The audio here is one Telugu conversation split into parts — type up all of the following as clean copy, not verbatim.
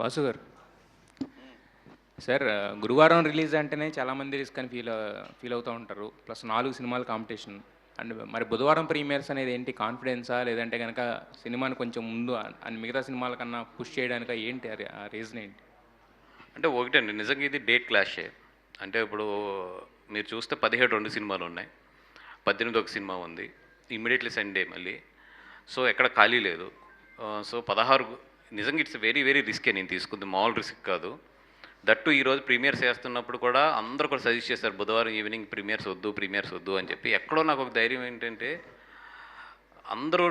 వాసు గారు సార్, గురువారం రిలీజ్ అంటేనే చాలామంది రిస్క్ అని ఫీల్ అవుతూ ఉంటారు. ప్లస్ 4 సినిమాల కాంపిటీషన్. అండ్ మరి బుధవారం ప్రీమియర్స్ అనేది ఏంటి, కాన్ఫిడెన్సా లేదంటే కనుక సినిమాని కొంచెం ముందు అండ్ మిగతా సినిమాల కన్నా పుష్ చేయడానికి ఏంటి ఆ రీజన్ ఏంటి? అంటే ఒకటండి, నిజంగా ఇది డేట్ క్లాషే. అంటే ఇప్పుడు మీరు చూస్తే 17 2 సినిమాలు ఉన్నాయి, 18 ఒక సినిమా ఉంది, ఇమ్మీడియట్లీ సండే మళ్ళీ. సో ఎక్కడ ఖాళీ లేదు. సో 16 నిజంగా ఇట్స్ వెరీ వెరీ రిస్కే. నేను తీసుకుంది మామూలు రిస్క్ కాదు. దట్టు ఈరోజు ప్రీమియర్స్ వేస్తున్నప్పుడు కూడా అందరూ కూడా సజెస్ట్ చేశారు బుధవారం ఈవినింగ్ ప్రీమియర్స్ వద్దు అని చెప్పి. ఎక్కడో నాకు ఒక ధైర్యం ఏంటంటే, అందరూ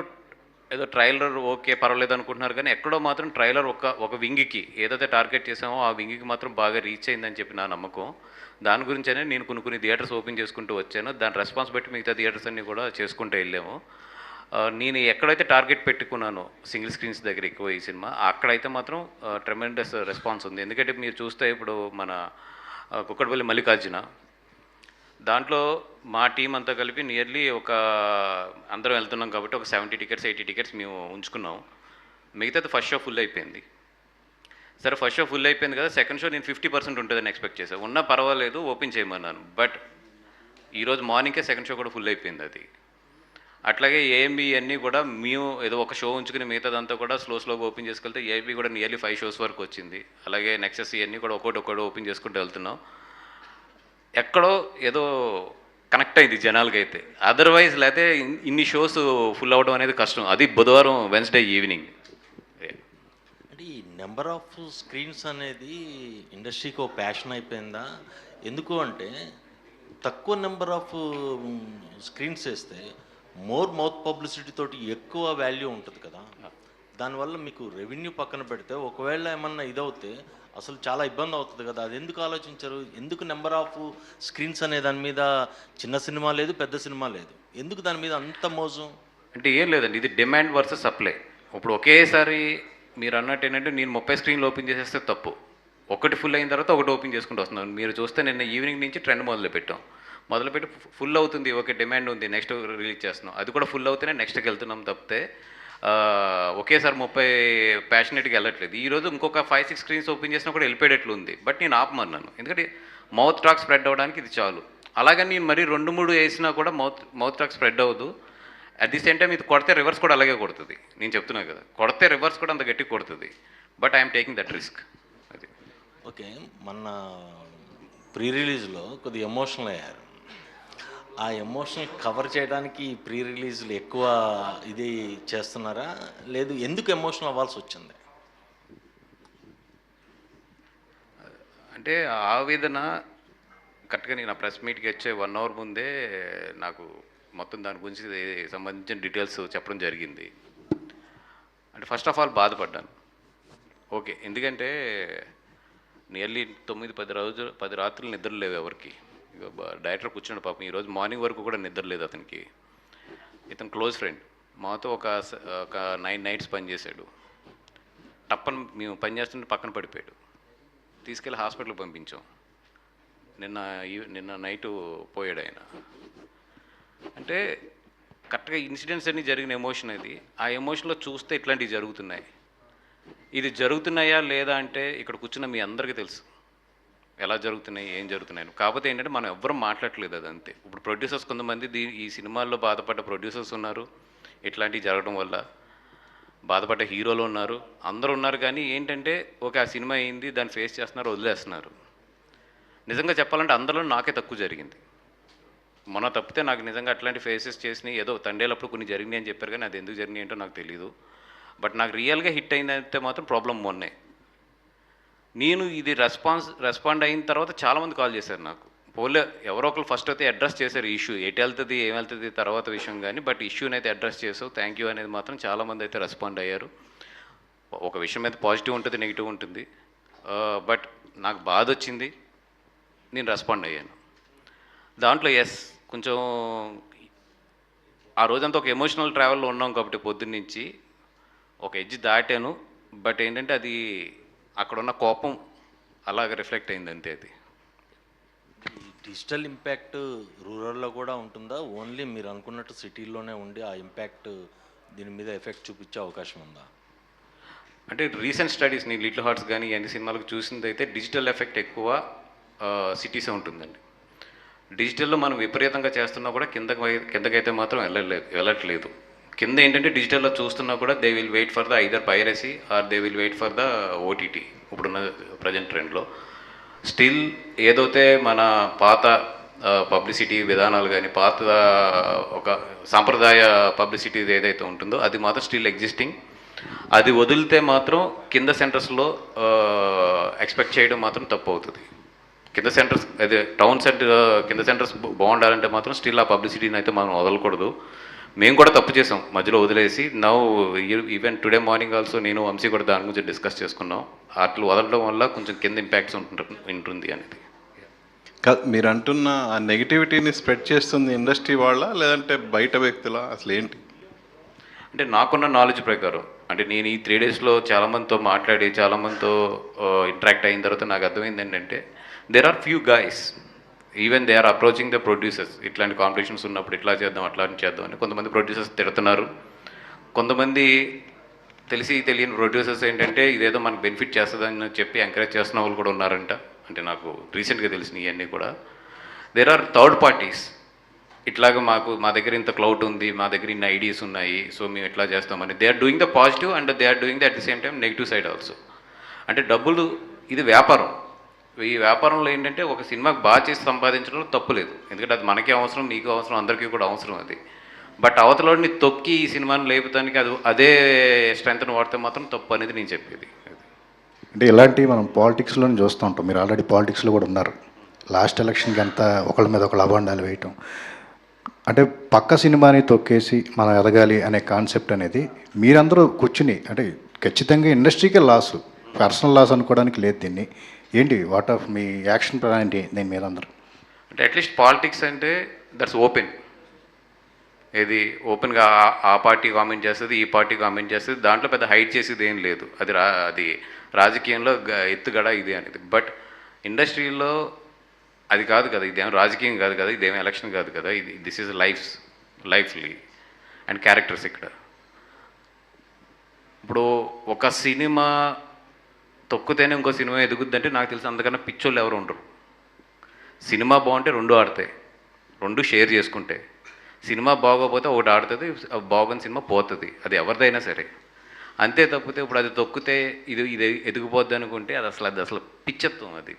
ఏదో ట్రైలర్ ఓకే పర్వాలేదు అనుకుంటున్నారు, కానీ ఎక్కడో మాత్రం ట్రైలర్ ఒక వింగికి ఏదైతే టార్గెట్ చేసామో ఆ వింగికి మాత్రం బాగా రీచ్ అయిందని చెప్పి నా నమ్మకం. దాని గురించనే నేను కొన్ని థియేటర్స్ ఓపెన్ చేసుకుంటూ వచ్చాను. దాని రెస్పాన్స్ బట్టి మిగతా థియేటర్స్ అన్నీ కూడా చేసుకుంటూ వెళ్ళాము. నేను ఎక్కడైతే టార్గెట్ పెట్టుకున్నానో సింగిల్ స్క్రీన్స్ దగ్గర ఎక్కువ ఈ సినిమా, అక్కడైతే మాత్రం ట్రెమెండస్ రెస్పాన్స్ ఉంది. ఎందుకంటే మీరు చూస్తే ఇప్పుడు మన కుక్కడపల్లి మల్లికార్జున, దాంట్లో మా టీం అంతా కలిపి నియర్లీ అందరం వెళ్తున్నాం కాబట్టి ఒక 70 టికెట్స్ 80 టికెట్స్ మేము ఉంచుకున్నాం. మిగతాది ఫస్ట్ షో ఫుల్ అయిపోయింది. సరే ఫస్ట్ షో ఫుల్ అయిపోయింది కదా, సెకండ్ షో నేను 50% ఉంటుందని ఎక్స్పెక్ట్ చేశాను. ఉన్నా పర్వాలేదు ఓపెన్ చేయమన్నాను. బట్ ఈరోజు మార్నింగే సెకండ్ షో కూడా ఫుల్ అయిపోయింది అది. అట్లాగే ఏఎంబి అన్నీ కూడా మేము ఏదో ఒక షో ఉంచుకుని మిగతాదంతా కూడా స్లోగా ఓపెన్ చేసుకెళ్తే ఏఎంబి కూడా నియర్లీ 5 షోస్ వరకు వచ్చింది. అలాగే నెక్సెస్ ఇవన్నీ కూడా ఒక్కొక్కటి ఓపెన్ చేసుకుంటూ వెళ్తున్నాం. ఎక్కడో ఏదో కనెక్ట్ అయింది జనాలకైతే. అదర్వైజ్ లేకపోతే ఇన్ని షోస్ ఫుల్ అవ్వడం అనేది కష్టం. అది బుధవారం వెన్స్డే ఈవినింగ్. అంటే ఈ నెంబర్ ఆఫ్ స్క్రీన్స్ అనేది ఇండస్ట్రీకి ఒక ప్యాషన్ అయిపోయిందా? ఎందుకు అంటే తక్కువ నెంబర్ ఆఫ్ స్క్రీన్స్ వేస్తే మోర్ మౌత్ పబ్లిసిటీ తోటి ఎక్కువ వాల్యూ ఉంటుంది కదా. దానివల్ల మీకు రెవెన్యూ పక్కన పెడితే ఒకవేళ ఏమన్నా ఇదవుతే అసలు చాలా ఇబ్బంది అవుతుంది కదా. అది ఎందుకు ఆలోచించరు? ఎందుకు నెంబర్ ఆఫ్ స్క్రీన్స్ అనే దాని మీద చిన్న సినిమా లేదు, పెద్ద సినిమా లేదు, ఎందుకు దాని మీద అంత మోజు? అంటే ఏం లేదండి, ఇది డిమాండ్ వర్సెస్ సప్లై. ఇప్పుడు ఒకేసారి మీరు అన్నట్టు ఏంటంటే నేను 30 స్క్రీన్లు ఓపెన్ చేసేస్తే తప్పు. ఒకటి ఫుల్ అయిన తర్వాత ఒకటి ఓపెన్ చేసుకుంటూ వస్తున్నాను. మీరు చూస్తే నిన్న ఈవినింగ్ నుంచి ట్రెండ్ మొదలుపెట్టి ఫుల్ అవుతుంది, ఓకే డిమాండ్ ఉంది, నెక్స్ట్ రిలీజ్ చేస్తున్నాం. అది కూడా ఫుల్ అవుతేనే నెక్స్ట్కి వెళ్తున్నాం తప్పితే ఒకేసారి 30 ప్యాషనెట్గా వెళ్ళట్లేదు. ఈరోజు ఇంకొక 5-6 స్క్రీన్స్ ఓపెన్ చేసినా కూడా వెళ్ళిపోయేటట్లు ఉంది. బట్ నేను ఆపమన్నాను, ఎందుకంటే మౌత్ టాక్ స్ప్రెడ్ అవ్వడానికి ఇది చాలు. అలాగని నేను మరీ 2-3 వేసినా కూడా మౌత్ టాక్ స్ప్రెడ్ అవ్వదు. అట్ ది సేమ్ టైం ఇది కొడితే రివర్స్ కూడా అలాగే కొడుతుంది. నేను చెప్తున్నా కదా, కొడితే రివర్స్ కూడా అంత గట్టి కొడుతుంది. But I'm taking that risk. అది ఓకే. మొన్న ప్రీ రిలీజ్లో కొద్దిగా ఎమోషనల్ అయ్యారు. ఆ ఎమోషనల్ కవర్ చేయడానికి ప్రీ రిలీజ్లు ఎక్కువ ఇది చేస్తున్నారా? లేదు, ఎందుకు ఎమోషనల్ అవ్వాల్సి వచ్చింది? అంటే ఆవేదన కరెక్ట్గా నేను ఆ ప్రెస్ మీట్కి వచ్చే 1 అవర్ ముందే నాకు మొత్తం దాని గురించి సంబంధించిన డీటెయిల్స్ చెప్పడం జరిగింది. అంటే ఫస్ట్ ఆఫ్ ఆల్ బాధపడ్డాను. ఓకే, ఎందుకంటే నియర్లీ 9-10 రాత్రులు నిద్ర లేవు ఎవరికి. ఇక డైరెక్టర్ కూర్చున్నాడు పాపం, ఈరోజు మార్నింగ్ వరకు కూడా నిద్ర లేదు అతనికి. ఇతను క్లోజ్ ఫ్రెండ్, మాతో ఒక 9 నైట్స్ పనిచేశాడు. టప్పని మేము పని చేస్తుంటే పక్కన పడిపోయాడు. తీసుకెళ్ళి హాస్పిటల్కి పంపించాం. నిన్న నైటు పోయాడు ఆయన. అంటే కరెక్ట్గా ఇన్సిడెంట్స్ అన్నీ జరిగిన ఎమోషన్ అది. ఆ ఎమోషన్లో చూస్తే ఇట్లాంటివి జరుగుతున్నాయి. ఇది జరుగుతున్నాయా లేదా అంటే ఇక్కడ కూర్చున్న మీ అందరికీ తెలుసు ఎలా జరుగుతున్నాయి, ఏం జరుగుతున్నాయి. కాకపోతే ఏంటంటే మనం ఎవ్వరం మాట్లాడట్లేదు, అదంతే. ఇప్పుడు ప్రొడ్యూసర్స్ కొంతమంది ఈ సినిమాల్లో బాధపడ్డ ప్రొడ్యూసర్స్ ఉన్నారు, ఇట్లాంటివి జరగడం వల్ల బాధపడ్డ హీరోలు ఉన్నారు, అందరూ ఉన్నారు. కానీ ఏంటంటే ఓకే, ఆ సినిమా అయింది, దాన్ని ఫేస్ చేస్తున్నారు, వదిలేస్తున్నారు. నిజంగా చెప్పాలంటే అందరిలో నాకే తక్కువ జరిగింది. మొన్న తప్పితే నాకు నిజంగా అట్లాంటి ఫేసెస్ చేసినాయి ఏదో తండేలప్పుడు కొన్ని జరిగినాయి అని చెప్పారు, కానీ అది ఎందుకు జరిగినాయి ఏంటో నాకు తెలియదు. బట్ నాకు రియల్గా హిట్ అయిందంటే మాత్రం ప్రాబ్లం మొన్నే. నేను ఇది రెస్పాండ్ అయిన తర్వాత చాలామంది కాల్ చేశారు నాకు. పోలే ఎవరో ఒకరు ఫస్ట్ అయితే అడ్రస్ చేశారు ఇష్యూ, ఎటు వెళ్తుంది ఏం వెళ్తుంది తర్వాత విషయం, కానీ బట్ ఇష్యూని అయితే అడ్రస్ చేసావు, థ్యాంక్ యూ అనేది మాత్రం చాలామంది అయితే రెస్పాండ్ అయ్యారు. ఒక విషయం అయితే పాజిటివ్ ఉంటుంది, నెగిటివ్ ఉంటుంది. బట్ నాకు బాధ వచ్చింది, నేను రెస్పాండ్ అయ్యాను దాంట్లో. ఎస్, కొంచెం ఆ రోజంతా ఒక ఎమోషనల్ ట్రావెల్లో ఉన్నాం కాబట్టి పొద్దున్నుంచి ఒక ఎడ్జ్ దాటాను. బట్ ఏంటంటే అది అక్కడున్న కోపం అలాగ రిఫ్లెక్ట్ అయింది అంతే. అది డిజిటల్ ఇంపాక్ట్ రూరల్లో కూడా ఉంటుందా? ఓన్లీ మీరు అనుకున్నట్టు సిటీల్లోనే ఉండి ఆ ఇంపాక్ట్ దీని మీద ఎఫెక్ట్ చూపించే అవకాశం ఉందా? అంటే రీసెంట్ స్టడీస్ని లిటిల్ హార్ట్స్ కానీ అన్ని సినిమాలకు చూసింది అయితే డిజిటల్ ఎఫెక్ట్ ఎక్కువ సిటీసే ఉంటుందండి. డిజిటల్లో మనం విపరీతంగా చేస్తున్నా కూడా కిందకైతే మాత్రం వెళ్ళట్లేదు. కింద ఏంటంటే డిజిటల్లో చూస్తున్నా కూడా they will wait for the either piracy or they will wait for the OTT. ఇప్పుడున్న ప్రజెంట్ ట్రెండ్లో స్టిల్ ఏదైతే మన పాత పబ్లిసిటీ విధానాలు కానీ పాత ఒక సాంప్రదాయ పబ్లిసిటీ ఏదైతే ఉంటుందో అది మాత్రం స్టిల్ ఎగ్జిస్టింగ్. అది వదిలితే మాత్రం కింద సెంటర్స్లో ఎక్స్పెక్ట్ చేయడం మాత్రం తప్పు అవుతుంది. కింద సెంటర్స్ అదే టౌన్ సెంటర్ కింద సెంటర్స్ బాగుండాలంటే మాత్రం స్టిల్ ఆ పబ్లిసిటీని అయితే మనం వదలకూడదు. మేము కూడా తప్పు చేసాం మధ్యలో వదిలేసి. Now even today morning also నేను వంశీ కూడా దాని గురించి డిస్కస్ చేసుకున్నాం. అట్లు వదలడం వల్ల కొంచెం కింద ఇంపాక్ట్స్ ఉంటుంది అనేది. మీరు అంటున్న ఆ నెగిటివిటీని స్ప్రెడ్ చేస్తుంది ఇండస్ట్రీ వాళ్ళ లేదంటే బయట వ్యక్తుల, అసలు ఏంటి? అంటే నాకున్న నాలెడ్జ్ ప్రకారం, అంటే నేను ఈ 3 డేస్లో చాలామందితో మాట్లాడి చాలామందితో ఇంటరాక్ట్ అయిన తర్వాత నాకు అర్థమైంది ఏంటంటే there are few guys even they are approaching the producers. ఇట్లాంటి కాంపిటీషన్స్ ఉన్నప్పుడు ఇట్లా చేద్దాం అట్లా చేద్దాం అని కొంతమంది ప్రొడ్యూసర్స్ తిడుతున్నారు. కొంతమంది తెలిసి తెలియని ప్రొడ్యూసర్స్ ఏంటంటే ఇదేదో మనకు బెనిఫిట్ చేస్తుందని చెప్పి ఎంకరేజ్ చేస్తున్న వాళ్ళు కూడా ఉన్నారంట. అంటే నాకు రీసెంట్గా తెలిసినవి ఇవన్నీ కూడా. దేర్ ఆర్ థర్డ్ పార్టీస్ ఇట్లాగ మా దగ్గర ఇంత క్లౌడ్ ఉంది, మా దగ్గర ఇన్ని ఐడియాస్ ఉన్నాయి, సో మేము ఎట్లా చేస్తామని they are doing the positive and they are doing the at the same time negative side also. అంటే డబ్బులు, ఇది వ్యాపారం. ఈ వ్యాపారంలో ఏంటంటే ఒక సినిమాకి బాగా చేసి సంపాదించడంలో తప్పు లేదు, ఎందుకంటే అది మనకే అవసరం, నీకు అవసరం, అందరికీ కూడా అవసరం అది. బట్ అవతలని తొక్కి ఈ సినిమాని లేపుతానికి అదే స్ట్రెంత్ని వాడితే మాత్రం తప్పు అనేది నేను చెప్పేది. అంటే ఇలాంటివి మనం పాలిటిక్స్లో చూస్తూ ఉంటాం. మీరు ఆల్రెడీ పాలిటిక్స్లో కూడా ఉన్నారు. లాస్ట్ ఎలక్షన్కి అంతా ఒకళ్ళ మీద ఒకళ్ళ అభాండాలు వేయటం, అంటే పక్క సినిమాని తొక్కేసి మనం ఎదగాలి అనే కాన్సెప్ట్ అనేది మీరందరూ కూర్చుని, అంటే ఖచ్చితంగా ఇండస్ట్రీకే లాస్, పర్సనల్ లాస్ అనుకోవడానికి లేదు దీన్ని. ఏంటి what of me action plan ఏంటి దీని మీద అందరూ? అంటే అట్లీస్ట్ పాలిటిక్స్ అంటే దట్స్ ఓపెన్. ఏది ఓపెన్గా ఆ పార్టీ కామెంట్ చేస్తుంది, ఈ పార్టీ కామెంట్ చేస్తుంది, దాంట్లో పెద్ద హైడ్ చేసేది ఏం లేదు. అది రాజకీయంలో ఎత్తుగడ ఇది అనేది. బట్ ఇండస్ట్రీలో అది కాదు కదా, ఇదేం రాజకీయం కాదు కదా, ఇదేం ఎలక్షన్ కాదు కదా, ఇది దిస్ ఈజ్ లైఫ్లీ అండ్ క్యారెక్టర్స్. ఇక్కడ ఇప్పుడు ఒక సినిమా తొక్కుతేనే ఇంకో సినిమా ఎదుగుద్దంటే నాకు తెలిసి అంతకన్నా పిచ్చోళ్ళు ఎవరు ఉండరు. సినిమా బాగుంటే 2 ఆడతాయి, 2 షేర్ చేసుకుంటే. సినిమా బాగోపోతే ఒకటి ఆడుతుంది, బాగున్న సినిమా పోతుంది, అది ఎవరిదైనా సరే. అంతే తప్పితే ఇప్పుడు అది తొక్కితే ఇది ఎదిగిపోద్ది అనుకుంటే అది అసలు పిచ్చత్వం. అది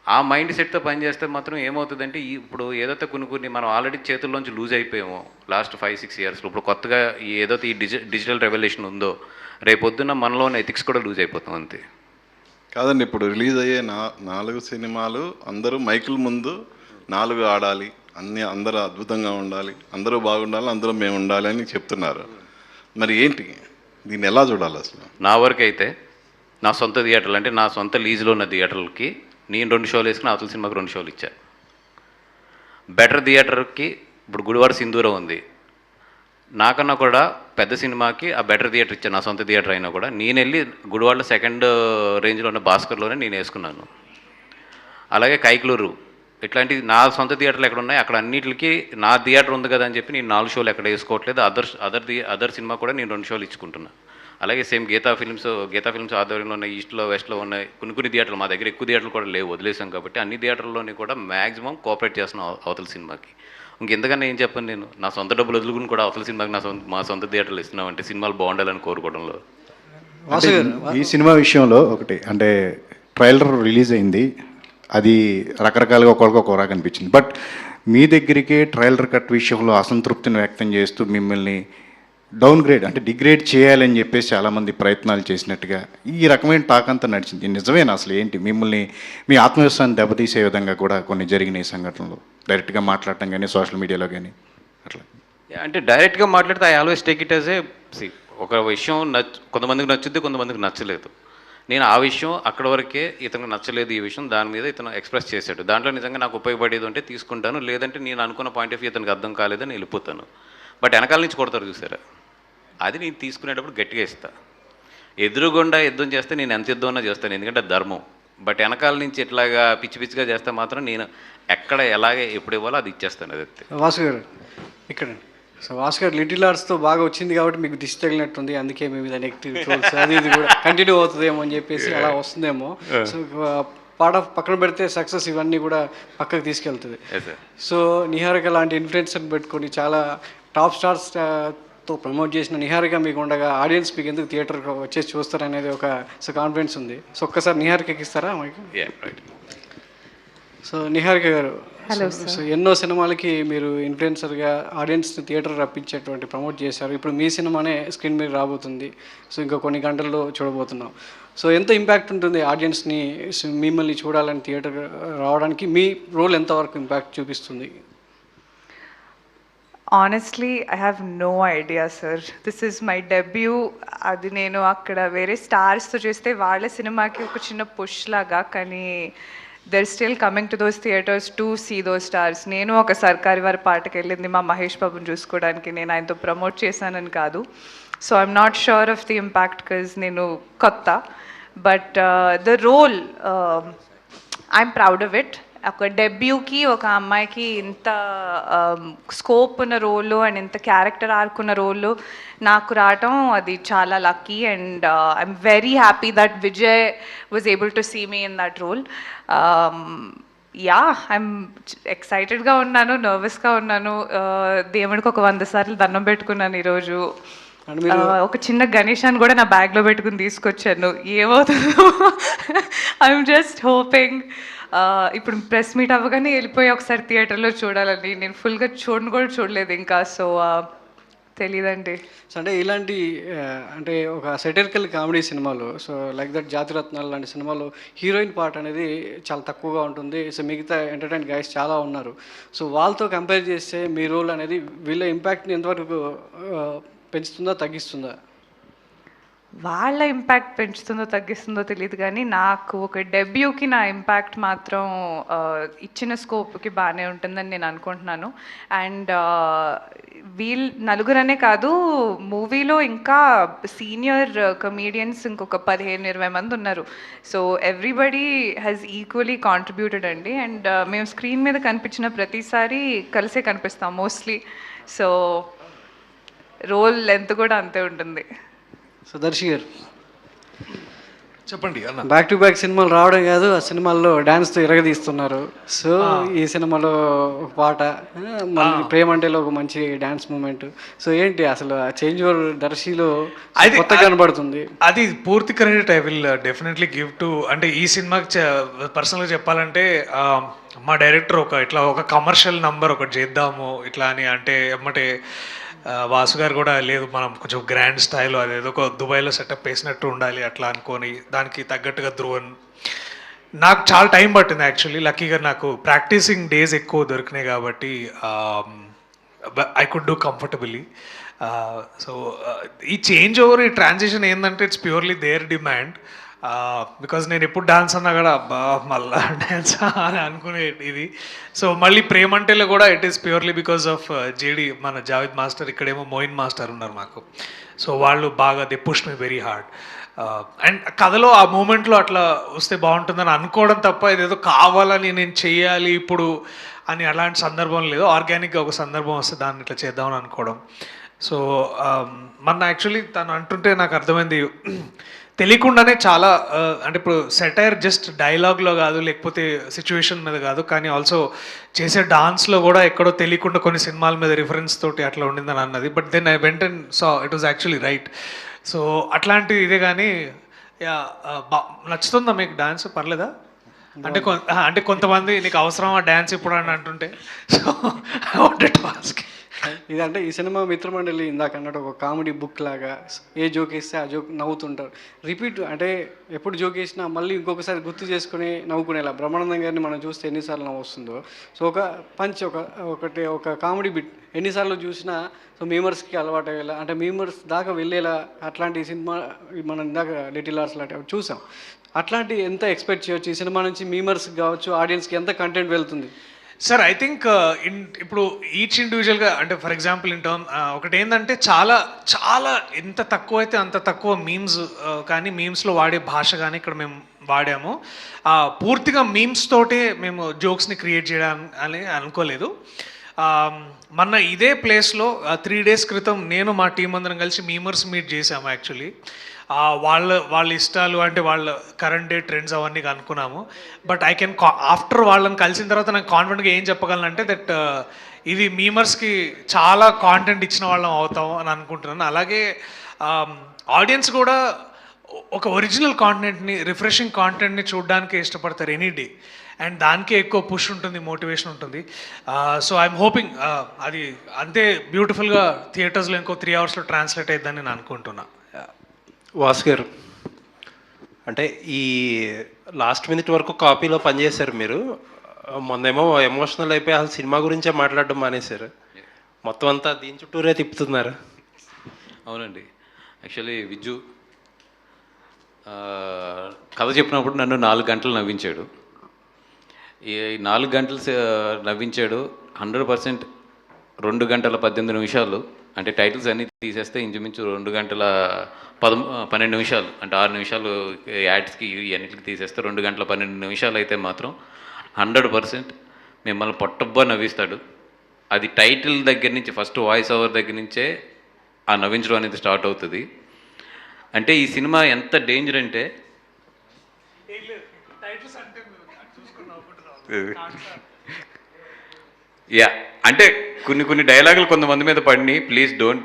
ఆ మైండ్ సెట్తో పనిచేస్తే మాత్రం ఏమవుతుందంటే ఇప్పుడు ఏదైతే కొన్ని మనం ఆల్రెడీ చేతుల్లోంచి లూజ్ అయిపోయామో లాస్ట్ 5-6 ఇయర్స్లో, ఇప్పుడు కొత్తగా ఏదైతే ఈ డిజిటల్ రెవల్యూషన్ ఉందో రేపొద్దున మనలోని ఎథిక్స్ కూడా లూజ్ అయిపోతాం అంతే. కాదండి, ఇప్పుడు రిలీజ్ అయ్యే 4 సినిమాలు అందరూ మైకుల ముందు 4 ఆడాలి, అందరూ అద్భుతంగా ఉండాలి, అందరూ బాగుండాలి, అందరూ మేము ఉండాలి అని చెప్తున్నారు. మరి ఏంటి దీన్ని ఎలా చూడాలి అసలు? నా వరకు అయితే నా సొంత థియేటర్లు, అంటే నా సొంత లీజులో ఉన్న థియేటర్లకి నేను 2 షోలు వేసుకుని అవతల సినిమాకి 2 షోలు ఇచ్చా. బెటర్ థియేటర్కి ఇప్పుడు గుడివాడ సింధూరం ఉంది, నాకన్నా కూడా పెద్ద సినిమాకి ఆ బెటర్ థియేటర్ ఇచ్చాను. నా సొంత థియేటర్ అయినా కూడా నేను వెళ్ళి గుడివాడలో 2nd రేంజ్లో ఉన్న భాస్కర్లోనే నేను వేసుకున్నాను. అలాగే కైక్లూరు, ఇట్లాంటివి నా సొంత థియేటర్లు ఎక్కడ ఉన్నాయి అక్కడ అన్నిటికి నా థియేటర్ ఉంది కదా అని చెప్పి నేను 4 షోలు ఎక్కడ వేసుకోవట్లేదు. అదర్ సినిమా కూడా నేను 2 షోలు ఇచ్చుకుంటున్నాను. అలాగే సేమ్ గీతా ఫిల్మ్స్ ఆధ్వర్యంలో ఉన్న ఈస్ట్లో వెస్ట్లో ఉన్నాయి కొన్ని థియేటర్లు. మా దగ్గర ఎక్కువ థియేటర్లు కూడా లేవు, వదిలేసాం. కాబట్టి అన్ని థియేటర్లోని కూడా మ్యాక్సిమం కోఆపరేట్ చేస్తున్నాం అవతల సినిమాకి. ఇంకెంతకన్నా ఏం చెప్పను నేను. నా సొంత డబ్బులు వదులుకుని కూడా అవతల సినిమాకి మా సొంత థియేటర్లు ఇస్తున్నాం అంటే సినిమాలు బాగుండాలని కోరుకోవడంలో. ఈ సినిమా విషయంలో ఒకటి, అంటే ట్రైలర్ రిలీజ్ అయింది, అది రకరకాలుగా ఒక్కొక్క రకంగా అనిపించింది. బట్ మీ దగ్గరికి ట్రైలర్ కట్ విషయంలో అసంతృప్తిని వ్యక్తం చేస్తూ మిమ్మల్ని డౌన్ గ్రేడ్, అంటే డిగ్రేడ్ చేయాలని చెప్పేసి చాలామంది ప్రయత్నాలు చేసినట్టుగా ఈ రకమైన టాక్ అంతా నడిచింది. నిజమేనా అసలు ఏంటి? మిమ్మల్ని మీ ఆత్మవిశ్వాసాన్ని దెబ్బతీసే విధంగా కూడా కొన్ని జరిగినాయి సంఘటనలు, డైరెక్ట్గా మాట్లాడటం కానీ సోషల్ మీడియాలో కానీ అట్లా. అంటే డైరెక్ట్గా మాట్లాడితే I always take it as a ఒక విషయం కొంతమందికి నచ్చుద్ది, కొంతమందికి నచ్చలేదు. నేను ఆ విషయం అక్కడ వరకే, ఇతనికి నచ్చలేదు ఈ విషయం, దాని మీద ఇతను ఎక్స్ప్రెస్ చేశాడు. దాంట్లో నిజంగా నాకు ఉపయోగపడేది ఉంటే తీసుకుంటాను, లేదంటే నేను అనుకున్న పాయింట్ ఆఫ్ వ్యూ ఇతనికి అర్థం కాలేదని వెళ్ళిపోతాను. బట్ వెనకాల నుంచి కొడతారు చూసారా, అది నేను తీసుకునేటప్పుడు గట్టిగా ఇస్తాను. ఎదురుగుండా యుద్ధం చేస్తే నేను ఎంత యుద్ధం ఉన్నా చేస్తాను, ఎందుకంటే ధర్మం. బట్ వెనకాల నుంచి ఇట్లాగా పిచ్చిగా చేస్తే మాత్రం నేను ఎక్కడ ఎలాగే ఎప్పుడు ఇవ్వాలో అది ఇచ్చేస్తాను. అది వాసు గారు ఇక్కడ సో భాస్కర్ లిటిల్ ఆర్ట్స్తో బాగా వచ్చింది కాబట్టి మీకు దిష్టి తగిలినట్టుంది, అందుకే మీ మీద నెగిటివ్ ట్రోల్స్ అది ఇది కూడా కంటిన్యూ అవుతుందేమో అని చెప్పేసి అలా వస్తుందేమో. సో పార్ట్ ఆఫ్ పక్కన పెడితే సక్సెస్ ఇవన్నీ కూడా పక్కకు తీసుకెళ్తుంది. సో నిహారిక లాంటి ఇన్ఫ్లుయెన్సర్ని పెట్టుకొని చాలా టాప్ స్టార్స్తో ప్రమోట్ చేసిన నిహారిక మీకు ఉండగా ఆడియన్స్ మీకు ఎందుకు థియేటర్కి వచ్చేసి చూస్తారనేది ఒక కాన్ఫిడెన్స్ ఉంది. సో ఒక్కసారి నిహారికకి ఇస్తారా మైక్? సో నిహారిక గారు, సో ఎన్నో సినిమాలకి మీరు ఇన్ఫ్లుయెన్సర్గా ఆడియన్స్ని థియేటర్ రప్పించేటువంటి ప్రమోట్ చేశారు. ఇప్పుడు మీ సినిమానే స్క్రీన్ మీద రాబోతుంది. సో ఇంకా కొన్ని గంటల్లో చూడబోతున్నాం. సో ఎంత ఇంపాక్ట్ ఉంటుంది ఆడియన్స్ని మిమ్మల్ని చూడాలని థియేటర్ రావడానికి? మీ రోల్ ఎంతవరకు ఇంపాక్ట్ చూపిస్తుంది? Honestly I have no idea sir. This is my debut. అది నేను అక్కడ వేరే స్టార్స్తో చేస్తే వాళ్ళ సినిమాకి ఒక చిన్న పుష్ లాగా, కానీ they're still coming to those theatres to see those stars. నేను ఒక సర్కారీ వారి పాటకి వెళ్ళింది మా మహేష్ బాబుని చూసుకోవడానికి, నేను ఆయనతో ప్రమోట్ చేశానని కాదు. So I'm not sure of the impact because నేను కొత్త. But the role I'm proud of it. ఒక డెబ్యూకి ఒక అమ్మాయికి ఇంత స్కోప్ ఉన్న రోలు అండ్ ఇంత క్యారెక్టర్ ఆర్కున్న రోలు నాకు రావటం అది చాలా lucky. And I'm very happy that Vijay was able to see me in that role. Yeah, I'm ఎక్సైటెడ్గా ఉన్నాను, నర్వస్గా ఉన్నాను. దేవుడికి ఒక 100 సార్లు దండం పెట్టుకున్నాను ఈరోజు. ఒక చిన్న గణేశాన్ని కూడా నా బ్యాగ్లో పెట్టుకుని తీసుకొచ్చాను. ఏమవుతుందో ఐఎమ్ జస్ట్ హోపింగ్ ఇప్పుడు ప్రెస్ మీట్ అవ్వగానే వెళ్ళిపోయి ఒకసారి థియేటర్లో చూడాలని. నేను ఫుల్గా చూడలేదు ఇంకా. సో తెలీదండి. సో అంటే ఇలాంటి అంటే ఒక సెటరికల్ కామెడీ సినిమాలు, సో లైక్ దట్ జాతిరత్నాలు లాంటి సినిమాలు హీరోయిన్ పార్ట్ అనేది చాలా తక్కువగా ఉంటుంది. సో మిగతా ఎంటర్టైన్ గైస్ చాలా ఉన్నారు. సో వాళ్ళతో కంపేర్ చేస్తే మీ రోల్ అనేది వీళ్ళ ఇంపాక్ట్ని ఎంతవరకు పెంచుతుందా తగ్గిస్తుందా? వాళ్ళ ఇంపాక్ట్ పెంచుతుందో తగ్గిస్తుందో తెలియదు, కానీ నాకు ఒక డెబ్యూకి నా ఇంపాక్ట్ మాత్రం ఇచ్చిన స్కోప్కి బాగానే ఉంటుందని నేను అనుకుంటున్నాను. అండ్ వీళ్ళు నలుగురనే కాదు, మూవీలో ఇంకా సీనియర్ కమీడియన్స్ ఇంకొక 15-20 మంది ఉన్నారు. So everybody has equally contributed అండి. అండ్ మేము స్క్రీన్ మీద కనిపించిన ప్రతిసారి కలిసే కనిపిస్తాం మోస్ట్లీ. సో రోల్ లెంత్ కూడా అంతే ఉంటుంది. సో దర్శి గారు చెప్పండి అన్న. బ్యాక్ టు బ్యాక్ సినిమాలు రావడం కాదు, ఆ సినిమాల్లో డ్యాన్స్తో ఇరగదీస్తున్నారు. సో ఈ సినిమాలో ఒక పాట, మళ్ళీ ప్రేమ అంటేలో ఒక మంచి డ్యాన్స్ మూమెంట్. సో ఏంటి అసలు చేంజ్ ఓవర్ దర్శిలో కొత్తగా కనబడుతుంది? అది పూర్తి credit I will definitely give to, అంటే ఈ సినిమాకి పర్సనల్గా చెప్పాలంటే మా డైరెక్టర్ ఇట్లా ఒక కమర్షియల్ నంబర్ ఒకటి చేద్దాము ఇట్లా అని అంటే ఎమ్మటే వాసు గారు కూడా లేదు మనం కొంచెం గ్రాండ్ స్టైల్లో అదేదో ఒక దుబాయ్లో సెటప్ వేసినట్టు ఉండాలి అట్లా అనుకొని దానికి తగ్గట్టుగా ధ్రువన్ నాకు చాలా టైం పట్టింది యాక్చువల్లీ. లక్కీగా నాకు ప్రాక్టీసింగ్ డేస్ ఎక్కువ దొరికినాయి కాబట్టి I could do comfortably. So ఈ చేంజ్ ఓవర్, ఈ ట్రాన్సిషన్ ఏంటంటే it's purely their demand. Because నేను ఎప్పుడు డాన్స్ అన్నా కూడా అబ్బా మళ్ళా డ్యాన్స్ అని అనుకునే ఇది. సో మళ్ళీ ప్రేమంటేలో కూడా it is purely because of JD, మన జావేద్ మాస్టర్, ఇక్కడేమో మోయిన్ మాస్టర్ ఉన్నారు మాకు. సో వాళ్ళు బాగా they push me very hard. And కథలో ఆ మూమెంట్లో అట్లా వస్తే బాగుంటుందని అనుకోవడం తప్ప ఇదేదో కావాలని నేను చెయ్యాలి ఇప్పుడు అని అలాంటి సందర్భం లేదు. ఆర్గానిక్గా ఒక సందర్భం వస్తే దాన్ని ఇట్లా చేద్దామని అనుకోవడం. సో మొన్న యాక్చువల్లీ తను అంటుంటే నాకు అర్థమైంది తెలియకుండానే చాలా, అంటే ఇప్పుడు సెటైర్ జస్ట్ డైలాగ్లో కాదు లేకపోతే సిచ్యువేషన్ మీద కాదు, కానీ ఆల్సో చేసే డాన్స్లో కూడా ఎక్కడో తెలియకుండా కొన్ని సినిమాల మీద రిఫరెన్స్ తోటి అట్లా ఉండిందని అన్నది. But then I went and saw it was actually right. So అట్లాంటి ఇదే కానీ నచ్చుతుందా మీకు డాన్స్? పర్లేదా? అంటే కొంతమంది నీకు అవసరమా డాన్స్ ఇప్పుడు అని అంటుంటే, so I wanted to ask. ఇదంటే ఈ సినిమా మిత్రమండలి ఇందాక అన్నట్టు ఒక కామెడీ బుక్ లాగా, ఏ జోక్ వేస్తే ఆ జోక్ నవ్వుతుంటారు. రిపీట్ అంటే ఎప్పుడు జోక్ వేసినా మళ్ళీ ఇంకొకసారి గుర్తు చేసుకుని నవ్వుకునేలా. బ్రహ్మానందం గారిని మనం చూస్తే ఎన్నిసార్లు నవ్వు వస్తుందో, సో ఒక పంచ్ ఒక కామెడీ బిట్ ఎన్నిసార్లు చూసినా సో మీమర్స్కి అలవాటు అయ్యేలా, అంటే మీమర్స్ దాకా వెళ్ళేలా అట్లాంటి సినిమా మనం ఇందాక లిటిల్ ఆర్ట్స్ లాంటివి చూసాం. అట్లాంటి ఎంత ఎక్స్పెక్ట్ చేయొచ్చు ఈ సినిమా నుంచి? మీమర్స్కి కావచ్చు, ఆడియన్స్కి ఎంత కంటెంట్ వెళ్తుంది? సార్ ఐ థింక్ ఇప్పుడు ఈచ్ ఇండివిజువల్గా, అంటే ఫర్ ఎగ్జాంపుల్ ఇన్ టర్మ్ ఒకటి ఏంటంటే చాలా ఎంత తక్కువ అయితే అంత తక్కువ మీమ్స్ కానీ మీమ్స్లో వాడే భాష కానీ ఇక్కడ మేము వాడాము. పూర్తిగా మీమ్స్ తోటే మేము జోక్స్ని క్రియేట్ చేయడం అని అనుకోలేదు. మొన్న ఇదే ప్లేస్లో 3 days క్రితం నేను మా టీం అందరం కలిసి మీమర్స్ మీట్ చేసాము యాక్చువల్లీ. వాళ్ళ ఇష్టాలు అంటే వాళ్ళ కరెంట్ డే ట్రెండ్స్ అవన్నీ కనుక్కున్నాము. బట్ ఐ కెన్ ఆఫ్టర్ వాళ్ళని కలిసిన తర్వాత నాకు కాన్ఫిడెంట్గా ఏం చెప్పగలనంటే దట్ ఇది మీమర్స్కి చాలా కాంటెంట్ ఇచ్చిన వాళ్ళం అవుతాం అని అనుకుంటున్నాను. అలాగే ఆడియన్స్ కూడా ఒక ఒరిజినల్ కాంటెంట్ని, రిఫ్రెషింగ్ కాంటెంట్ని చూడడానికి ఇష్టపడతారు ఎనీ డే. అండ్ దానికే ఎక్కువ పుష్ ఉంటుంది, మోటివేషన్ ఉంటుంది. సో ఐఎమ్ హోపింగ్ అది అంతే బ్యూటిఫుల్గా థియేటర్స్లో ఇంకో 3 hours ట్రాన్స్లేట్ అయిద్దని నేను అనుకుంటున్నా. వాసు గారు, అంటే ఈ లాస్ట్ మినిట్ వరకు కాపీలో పనిచేశారు మీరు. మొన్నేమో ఎమోషనల్ అయిపోయి అసలు సినిమా గురించే మాట్లాడడం మానేశారు. మొత్తం అంతా దీని చుట్టూరే తిప్పుతున్నారు. అవునండి, యాక్చువల్లీ విజ్జు కథ చెప్పినప్పుడు నన్ను 4 గంటలు నవ్వించాడు. ఈ 4 గంటలు నవ్వించాడు. 100% 2 గంటల 18 నిమిషాలు, అంటే టైటిల్స్ అన్నీ తీసేస్తే ఇంచుమించు 2 గంటల 12 నిమిషాలు, అంటే 6 నిమిషాలు యాడ్స్కి ఇవన్నిటికి తీసేస్తే 2 గంటల 12 నిమిషాలు అయితే మాత్రం 100% మిమ్మల్ని పొట్టబ్బా నవ్విస్తాడు. అది టైటిల్ దగ్గర నుంచి, ఫస్ట్ వాయిస్ ఓవర్ దగ్గర నుంచే ఆ నవ్వించడం అనేది స్టార్ట్ అవుతుంది. అంటే ఈ సినిమా ఎంత డేంజర్ అంటే, యా, అంటే కొన్ని డైలాగులు కొంతమంది మీద పడిని, ప్లీజ్ డోంట్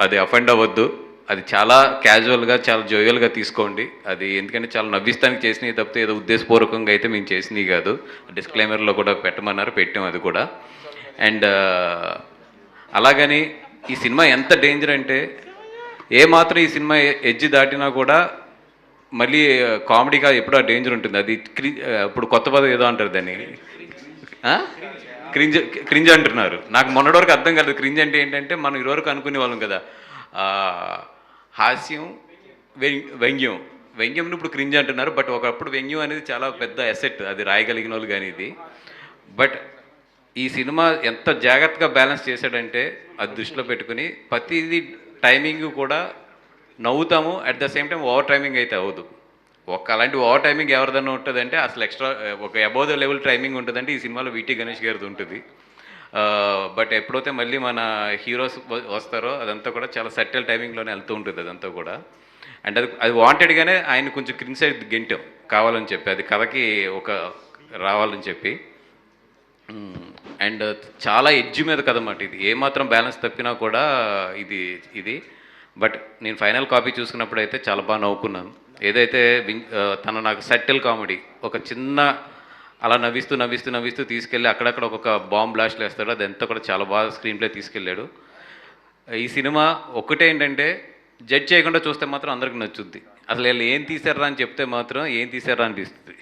అది అఫెండ్ అవ్వద్దు. అది చాలా క్యాజువల్గా, చాలా జోయల్గా తీసుకోండి. అది ఎందుకంటే చాలా నవ్విస్తానికి చేసినవి తప్పితే ఏదో ఉద్దేశపూర్వకంగా అయితే మేము చేసినవి కాదు. డిస్క్లైమర్లో కూడా పెట్టమన్నారు, పెట్టాం అది కూడా. అండ్ అలాగని ఈ సినిమా ఎంత డేంజర్ అంటే, మాత్రం ఈ సినిమా ఎడ్జ్ దాటినా కూడా మళ్ళీ కామెడీగా ఎప్పుడూ ఆ డేంజర్ ఉంటుంది. అది ఇప్పుడు కొత్త పదం ఏదో అంటారు దాన్ని, క్రింజ్ అంటున్నారు. నాకు మొన్నటి వరకు అర్థం కాదు క్రింజ్ అంటే ఏంటంటే, మనం ఇదివరకు అనుకునే వాళ్ళం కదా, హాస్యం, వ్యంగ్యంను ఇప్పుడు క్రింజ్ అంటున్నారు. బట్ ఒకప్పుడు వ్యంగ్యం అనేది చాలా పెద్ద అసెట్, అది రాయగలిగిన వాళ్ళు కానీ ఇది. బట్ ఈ సినిమా ఎంత జాగ్రత్తగా బ్యాలెన్స్ చేశాడంటే, అది దృష్టిలో పెట్టుకుని ప్రతిదీ టైమింగ్ కూడా నవ్వుతాము, at the same time over timing అయితే అవ్వదు. అలాంటి ఓవర్ టైమింగ్ ఎవరిదన్నా ఉంటుందంటే, అసలు ఎక్స్ట్రా ఒక అబోవ్ ద లెవెల్ టైమింగ్ ఉంటుందంటే ఈ సినిమాలో వీటీ గణేష్ గారిది ఉంటుంది. బట్ ఎప్పుడైతే మళ్ళీ మన హీరోస్ వస్తారో అదంతా కూడా చాలా సటిల్ టైమింగ్లోనే వెళ్తూ ఉంటుంది అదంతా కూడా. అండ్ అది వాంటెడ్గానే ఆయన కొంచెం క్రింజ్ సైడ్ గెంటాం కావాలని చెప్పి, అది కథకి ఒక రావాలని చెప్పి. అండ్ చాలా ఎడ్జ్ మీద కథ అన్నమాట ఇది, ఏమాత్రం బ్యాలెన్స్ తప్పినా కూడా ఇది. బట్ నేను ఫైనల్ కాపీ చూసుకున్నప్పుడు అయితే చాలా బాగా నవ్వుకున్నాను. ఏదైతే తను నాకు సటిల్ కామెడీ, ఒక చిన్న అలా నవ్విస్తూ తీసుకెళ్ళి అక్కడక్కడ ఒక బాంబ్ బ్లాస్ట్లు వేస్తాడు, అదంతా కూడా చాలా బాగా స్క్రీన్ ప్లే తీసుకెళ్ళాడు. ఈ సినిమా ఒక్కటే ఏంటంటే, జడ్జ్ చేయకుండా చూస్తే మాత్రం అందరికి నచ్చుద్ది. అసలు వీళ్ళు ఏం తీశారా అని చెప్తే మాత్రం ఏం తీశారా అనిపిస్తుంది.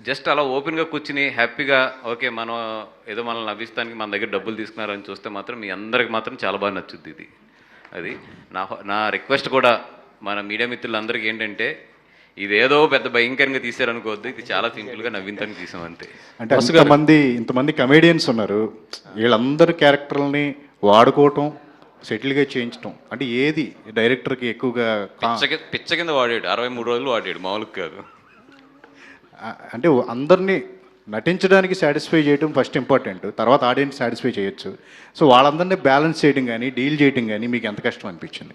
జస్ట్ అలా ఓపెన్గా కూర్చుని హ్యాపీగా ఓకే మనం ఏదో మనల్ని నవ్విస్తానికి మన దగ్గర డబ్బులు తీసుకున్నారని చూస్తే మాత్రం మీ అందరికి మాత్రం చాలా బాగా నచ్చుద్ది ఇది. అది నా రిక్వెస్ట్ కూడా మన మీడియా మిత్రులందరికీ ఏంటంటే, ఇదేదో పెద్ద భయంకరంగా తీశారనుకోవద్దు, ఇది చాలా సింపుల్గా నవ్వింతని తీసాం అంతే. అంటే ఇంతమంది కమేడియన్స్ ఉన్నారు, వీళ్ళందరి క్యారెక్టర్లని వాడుకోవటం, సెటిల్గా చేయించడం, అంటే ఏది డైరెక్టర్కి ఎక్కువగా పిచ్చ కింద వాడాడు, 63 రోజులు వాడాడు, మామూలుగా కాదు. అంటే అందరినీ నటించడానికి సాటిస్ఫై చేయడం ఫస్ట్ ఇంపార్టెంట్, తర్వాత ఆడియన్స్ సాటిస్ఫై చేయొచ్చు. సో వాళ్ళందరినీ బ్యాలెన్స్ చేయడం కానీ, డీల్ చేయడం కానీ మీకు ఎంత కష్టం అనిపించింది?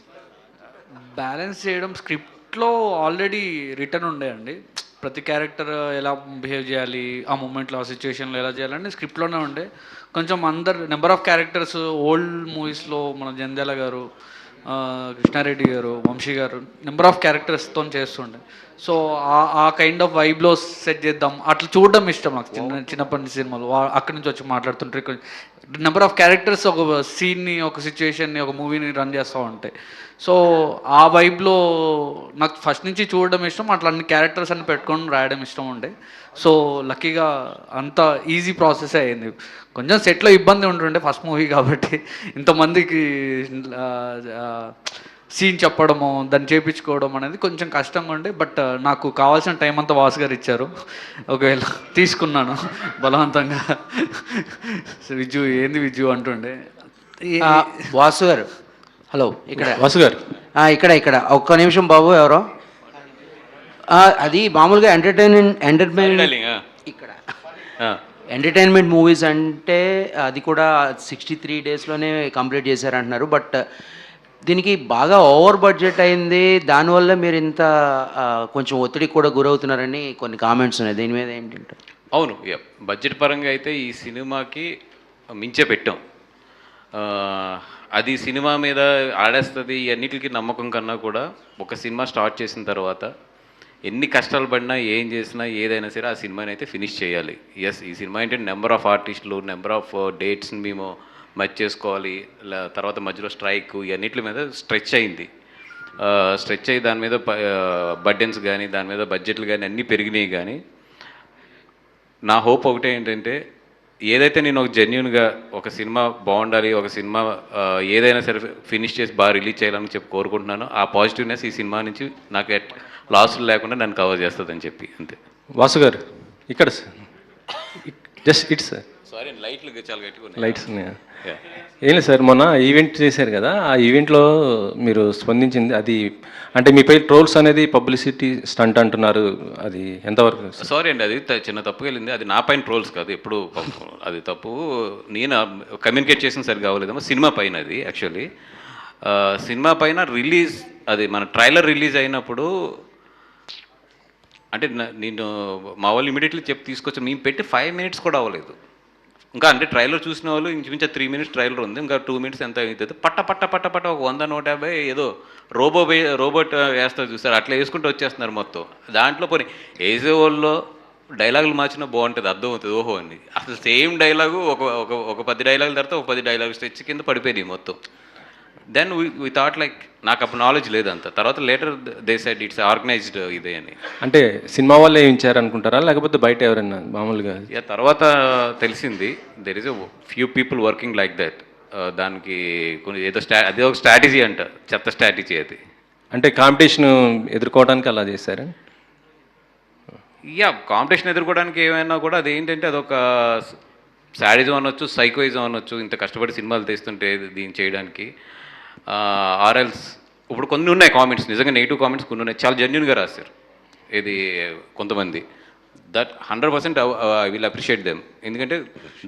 బ్యాలెన్స్ చేయడం స్క్రిప్ట్లో ఆల్రెడీ రిటర్న్ ఉండేయండి. ప్రతి క్యారెక్టర్ ఎలా బిహేవ్ చేయాలి, ఆ మూమెంట్లో ఆ సిచ్యువేషన్లో ఎలా చేయాలని స్క్రిప్ట్లోనే ఉండే. కొంచెం నెంబర్ ఆఫ్ క్యారెక్టర్స్ ఓల్డ్ మూవీస్లో మన జంధ్యాల గారు, కృష్ణారెడ్డి గారు, వంశీ గారు నెంబర్ ఆఫ్ క్యారెక్టర్స్తో చేస్తుండే. సో ఆ కైండ్ ఆఫ్ వైబ్లో సెట్ చేద్దాం, అట్లా చూడడం ఇష్టం నాకు. చిన్నప్పటి నుంచి సినిమాలు అక్కడి నుంచి వచ్చి మాట్లాడుతుంటారు. నెంబర్ ఆఫ్ క్యారెక్టర్స్ ఒక సీన్ని, ఒక సిచ్యువేషన్ని, ఒక మూవీని రన్ చేస్తూ ఉంటాయి. సో ఆ వైబ్లో నాకు ఫస్ట్ నుంచి చూడడం ఇష్టం, అట్లా అన్ని క్యారెక్టర్స్ అన్ని పెట్టుకొని రాయడం ఇష్టం ఉండే. సో లక్కీగా అంత ఈజీ ప్రాసెస్ అయ్యింది. కొంచెం సెట్లో ఇబ్బంది ఉంటుండే ఫస్ట్ మూవీ కాబట్టి, ఇంతమందికి సీన్ చెప్పడము, దాన్ని చేయించుకోవడం అనేది కొంచెం కష్టంగా ఉండే. బట్ నాకు కావాల్సిన టైం అంతా వాసు గారు ఇచ్చారు, ఒకవేళ తీసుకున్నాను బలవంతంగా. విజ్జు అంటుండే. వాసు గారు, హలో, ఇక్కడ వాసు గారు, ఇక్కడ ఒక్క నిమిషం బాబు. ఎవరో అది మామూలుగా ఎంటర్టైన్మెంట్ ఇక్కడ ఎంటర్టైన్మెంట్ మూవీస్ అంటే అది కూడా 63 డేస్లోనే కంప్లీట్ చేశారంటున్నారు. బట్ దీనికి బాగా ఓవర్ బడ్జెట్ అయింది, దానివల్ల మీరు ఇంత కొంచెం ఒత్తిడికి కూడా గురవుతున్నారని కొన్ని కామెంట్స్ ఉన్నాయి. దీని మీద ఏంటంటే? అవును, బడ్జెట్ పరంగా అయితే ఈ సినిమాకి మించే పెట్టాం. అది సినిమా మీద ఆడేస్తుంది అన్నిటికీ నమ్మకం కన్నా కూడా ఒక సినిమా స్టార్ట్ చేసిన తర్వాత ఎన్ని కష్టాలు పడినా ఏం చేసినా ఏదైనా సరే ఆ సినిమాని అయితే ఫినిష్ చేయాలి. ఎస్, ఈ సినిమా ఏంటంటే నెంబర్ ఆఫ్ ఆర్టిస్టులు, నెంబర్ ఆఫ్ డేట్స్ని మేము మధ్య చేసుకోవాలి, తర్వాత మధ్యలో స్ట్రైక్ ఇవన్నిటి మీద స్ట్రెచ్ అయింది. స్ట్రెచ్ అయ్యి దాని మీద బడ్జెట్స్ కానీ దాని మీద బడ్జెట్లు కానీ అన్నీ పెరిగినాయి. కానీ నా హోప్ ఒకటే ఏంటంటే ఏదైతే నేను ఒక జెన్యున్గా ఒక సినిమా బాగుండాలి, ఒక సినిమా ఏదైనా సరే ఫినిష్ చేసి బాగా రిలీజ్ చేయాలని చెప్పి కోరుకుంటున్నాను. ఆ పాజిటివ్నెస్ ఈ సినిమా నుంచి నాకు లాస్లు లేకుండా నన్ను కవర్ చేస్తుందని చెప్పి అంతే. వాసు గారు ఇక్కడ జస్ట్ ఇట్స్ సార్, సారీ లైట్లు చాలా గట్టిగా లైట్స్ ఏం లేదు సార్, మొన్న ఈవెంట్ చేశారు కదా, ఆ ఈవెంట్లో మీరు స్పందించింది అది అంటే మీపై ట్రోల్స్ అనేది పబ్లిసిటీ స్టంట్ అంటున్నారు, అది ఎంతవరకు? సారీ అండి, అది చిన్న తప్పుగా వెళ్ళింది. అది నా పైన ట్రోల్స్ కాదు, ఎప్పుడు అది తప్పు నేను కమ్యూనికేట్ చేసిన సరిగ్గా అవ్వలేదేమో. సినిమా పైన అది యాక్చువల్లీ సినిమా పైన రిలీజ్, అది మన ట్రైలర్ రిలీజ్ అయినప్పుడు అంటే నేను మా వాళ్ళు ఇమీడియట్లీ చెప్పి తీసుకొచ్చి మేము పెట్టి 5 minutes కూడా అవ్వలేదు ఇంకా. అంటే ట్రైలర్ చూసిన వాళ్ళు ఇంచుమించు 3 minutes ట్రైలర్ ఉంది, ఇంకా 2 minutes ఎంత అవుతుంది, పట్ట పట్ట పట్ట పట్ట ఒక 100-150 ఏదో రోబోట్ వేస్తారు చూస్తారు, అట్లా వేసుకుంటూ వచ్చేస్తున్నారు మొత్తం. దాంట్లో పోనీ వేసే వాళ్ళు డైలాగులు మార్చినా బాగుంటుంది, అర్థమవుతుంది ఓహో అని. అసలు సేమ్ డైలాగు ఒక 10 డైలాగుల తర్వాత ఒక 10 డైలాగులు స్ట్రెచ్ కింద పడిపోయినాయి మొత్తం. దెన్ వి థాట్ లైక్, నాకు అప్పుడు నాలెడ్జ్ లేదంత. తర్వాత later they said it's organised ఇదే అని. అంటే సినిమా వాళ్ళే ఇచ్చారు అనుకుంటారా లేకపోతే బయట ఎవరైనా మామూలుగా? తర్వాత తెలిసింది there is a few people working like that. దానికి కొన్ని ఏదో అదే ఒక స్ట్రాటజీ అంట, చెత్త స్ట్రాటజీ అది. అంటే కాంపిటీషన్ ఎదుర్కోవడానికి అలా చేశారు? కాంపిటీషన్ ఎదుర్కోవడానికి ఏమైనా కూడా అది ఏంటంటే అదొక శాడిజం అనొచ్చు, సైకోయిజం అనొచ్చు. ఇంత కష్టపడి సినిమాలు తీస్తుంటే దీన్ని చేయడానికి. ఆర్ఎల్స్ ఇప్పుడు కొన్ని ఉన్నాయి కామెంట్స్, నిజంగా నెగిటివ్ కామెంట్స్ కొన్ని ఉన్నాయి, చాలా జెన్యున్గా రాశారు ఇది కొంతమంది. That 100% I will appreciate them. ఎందుకంటే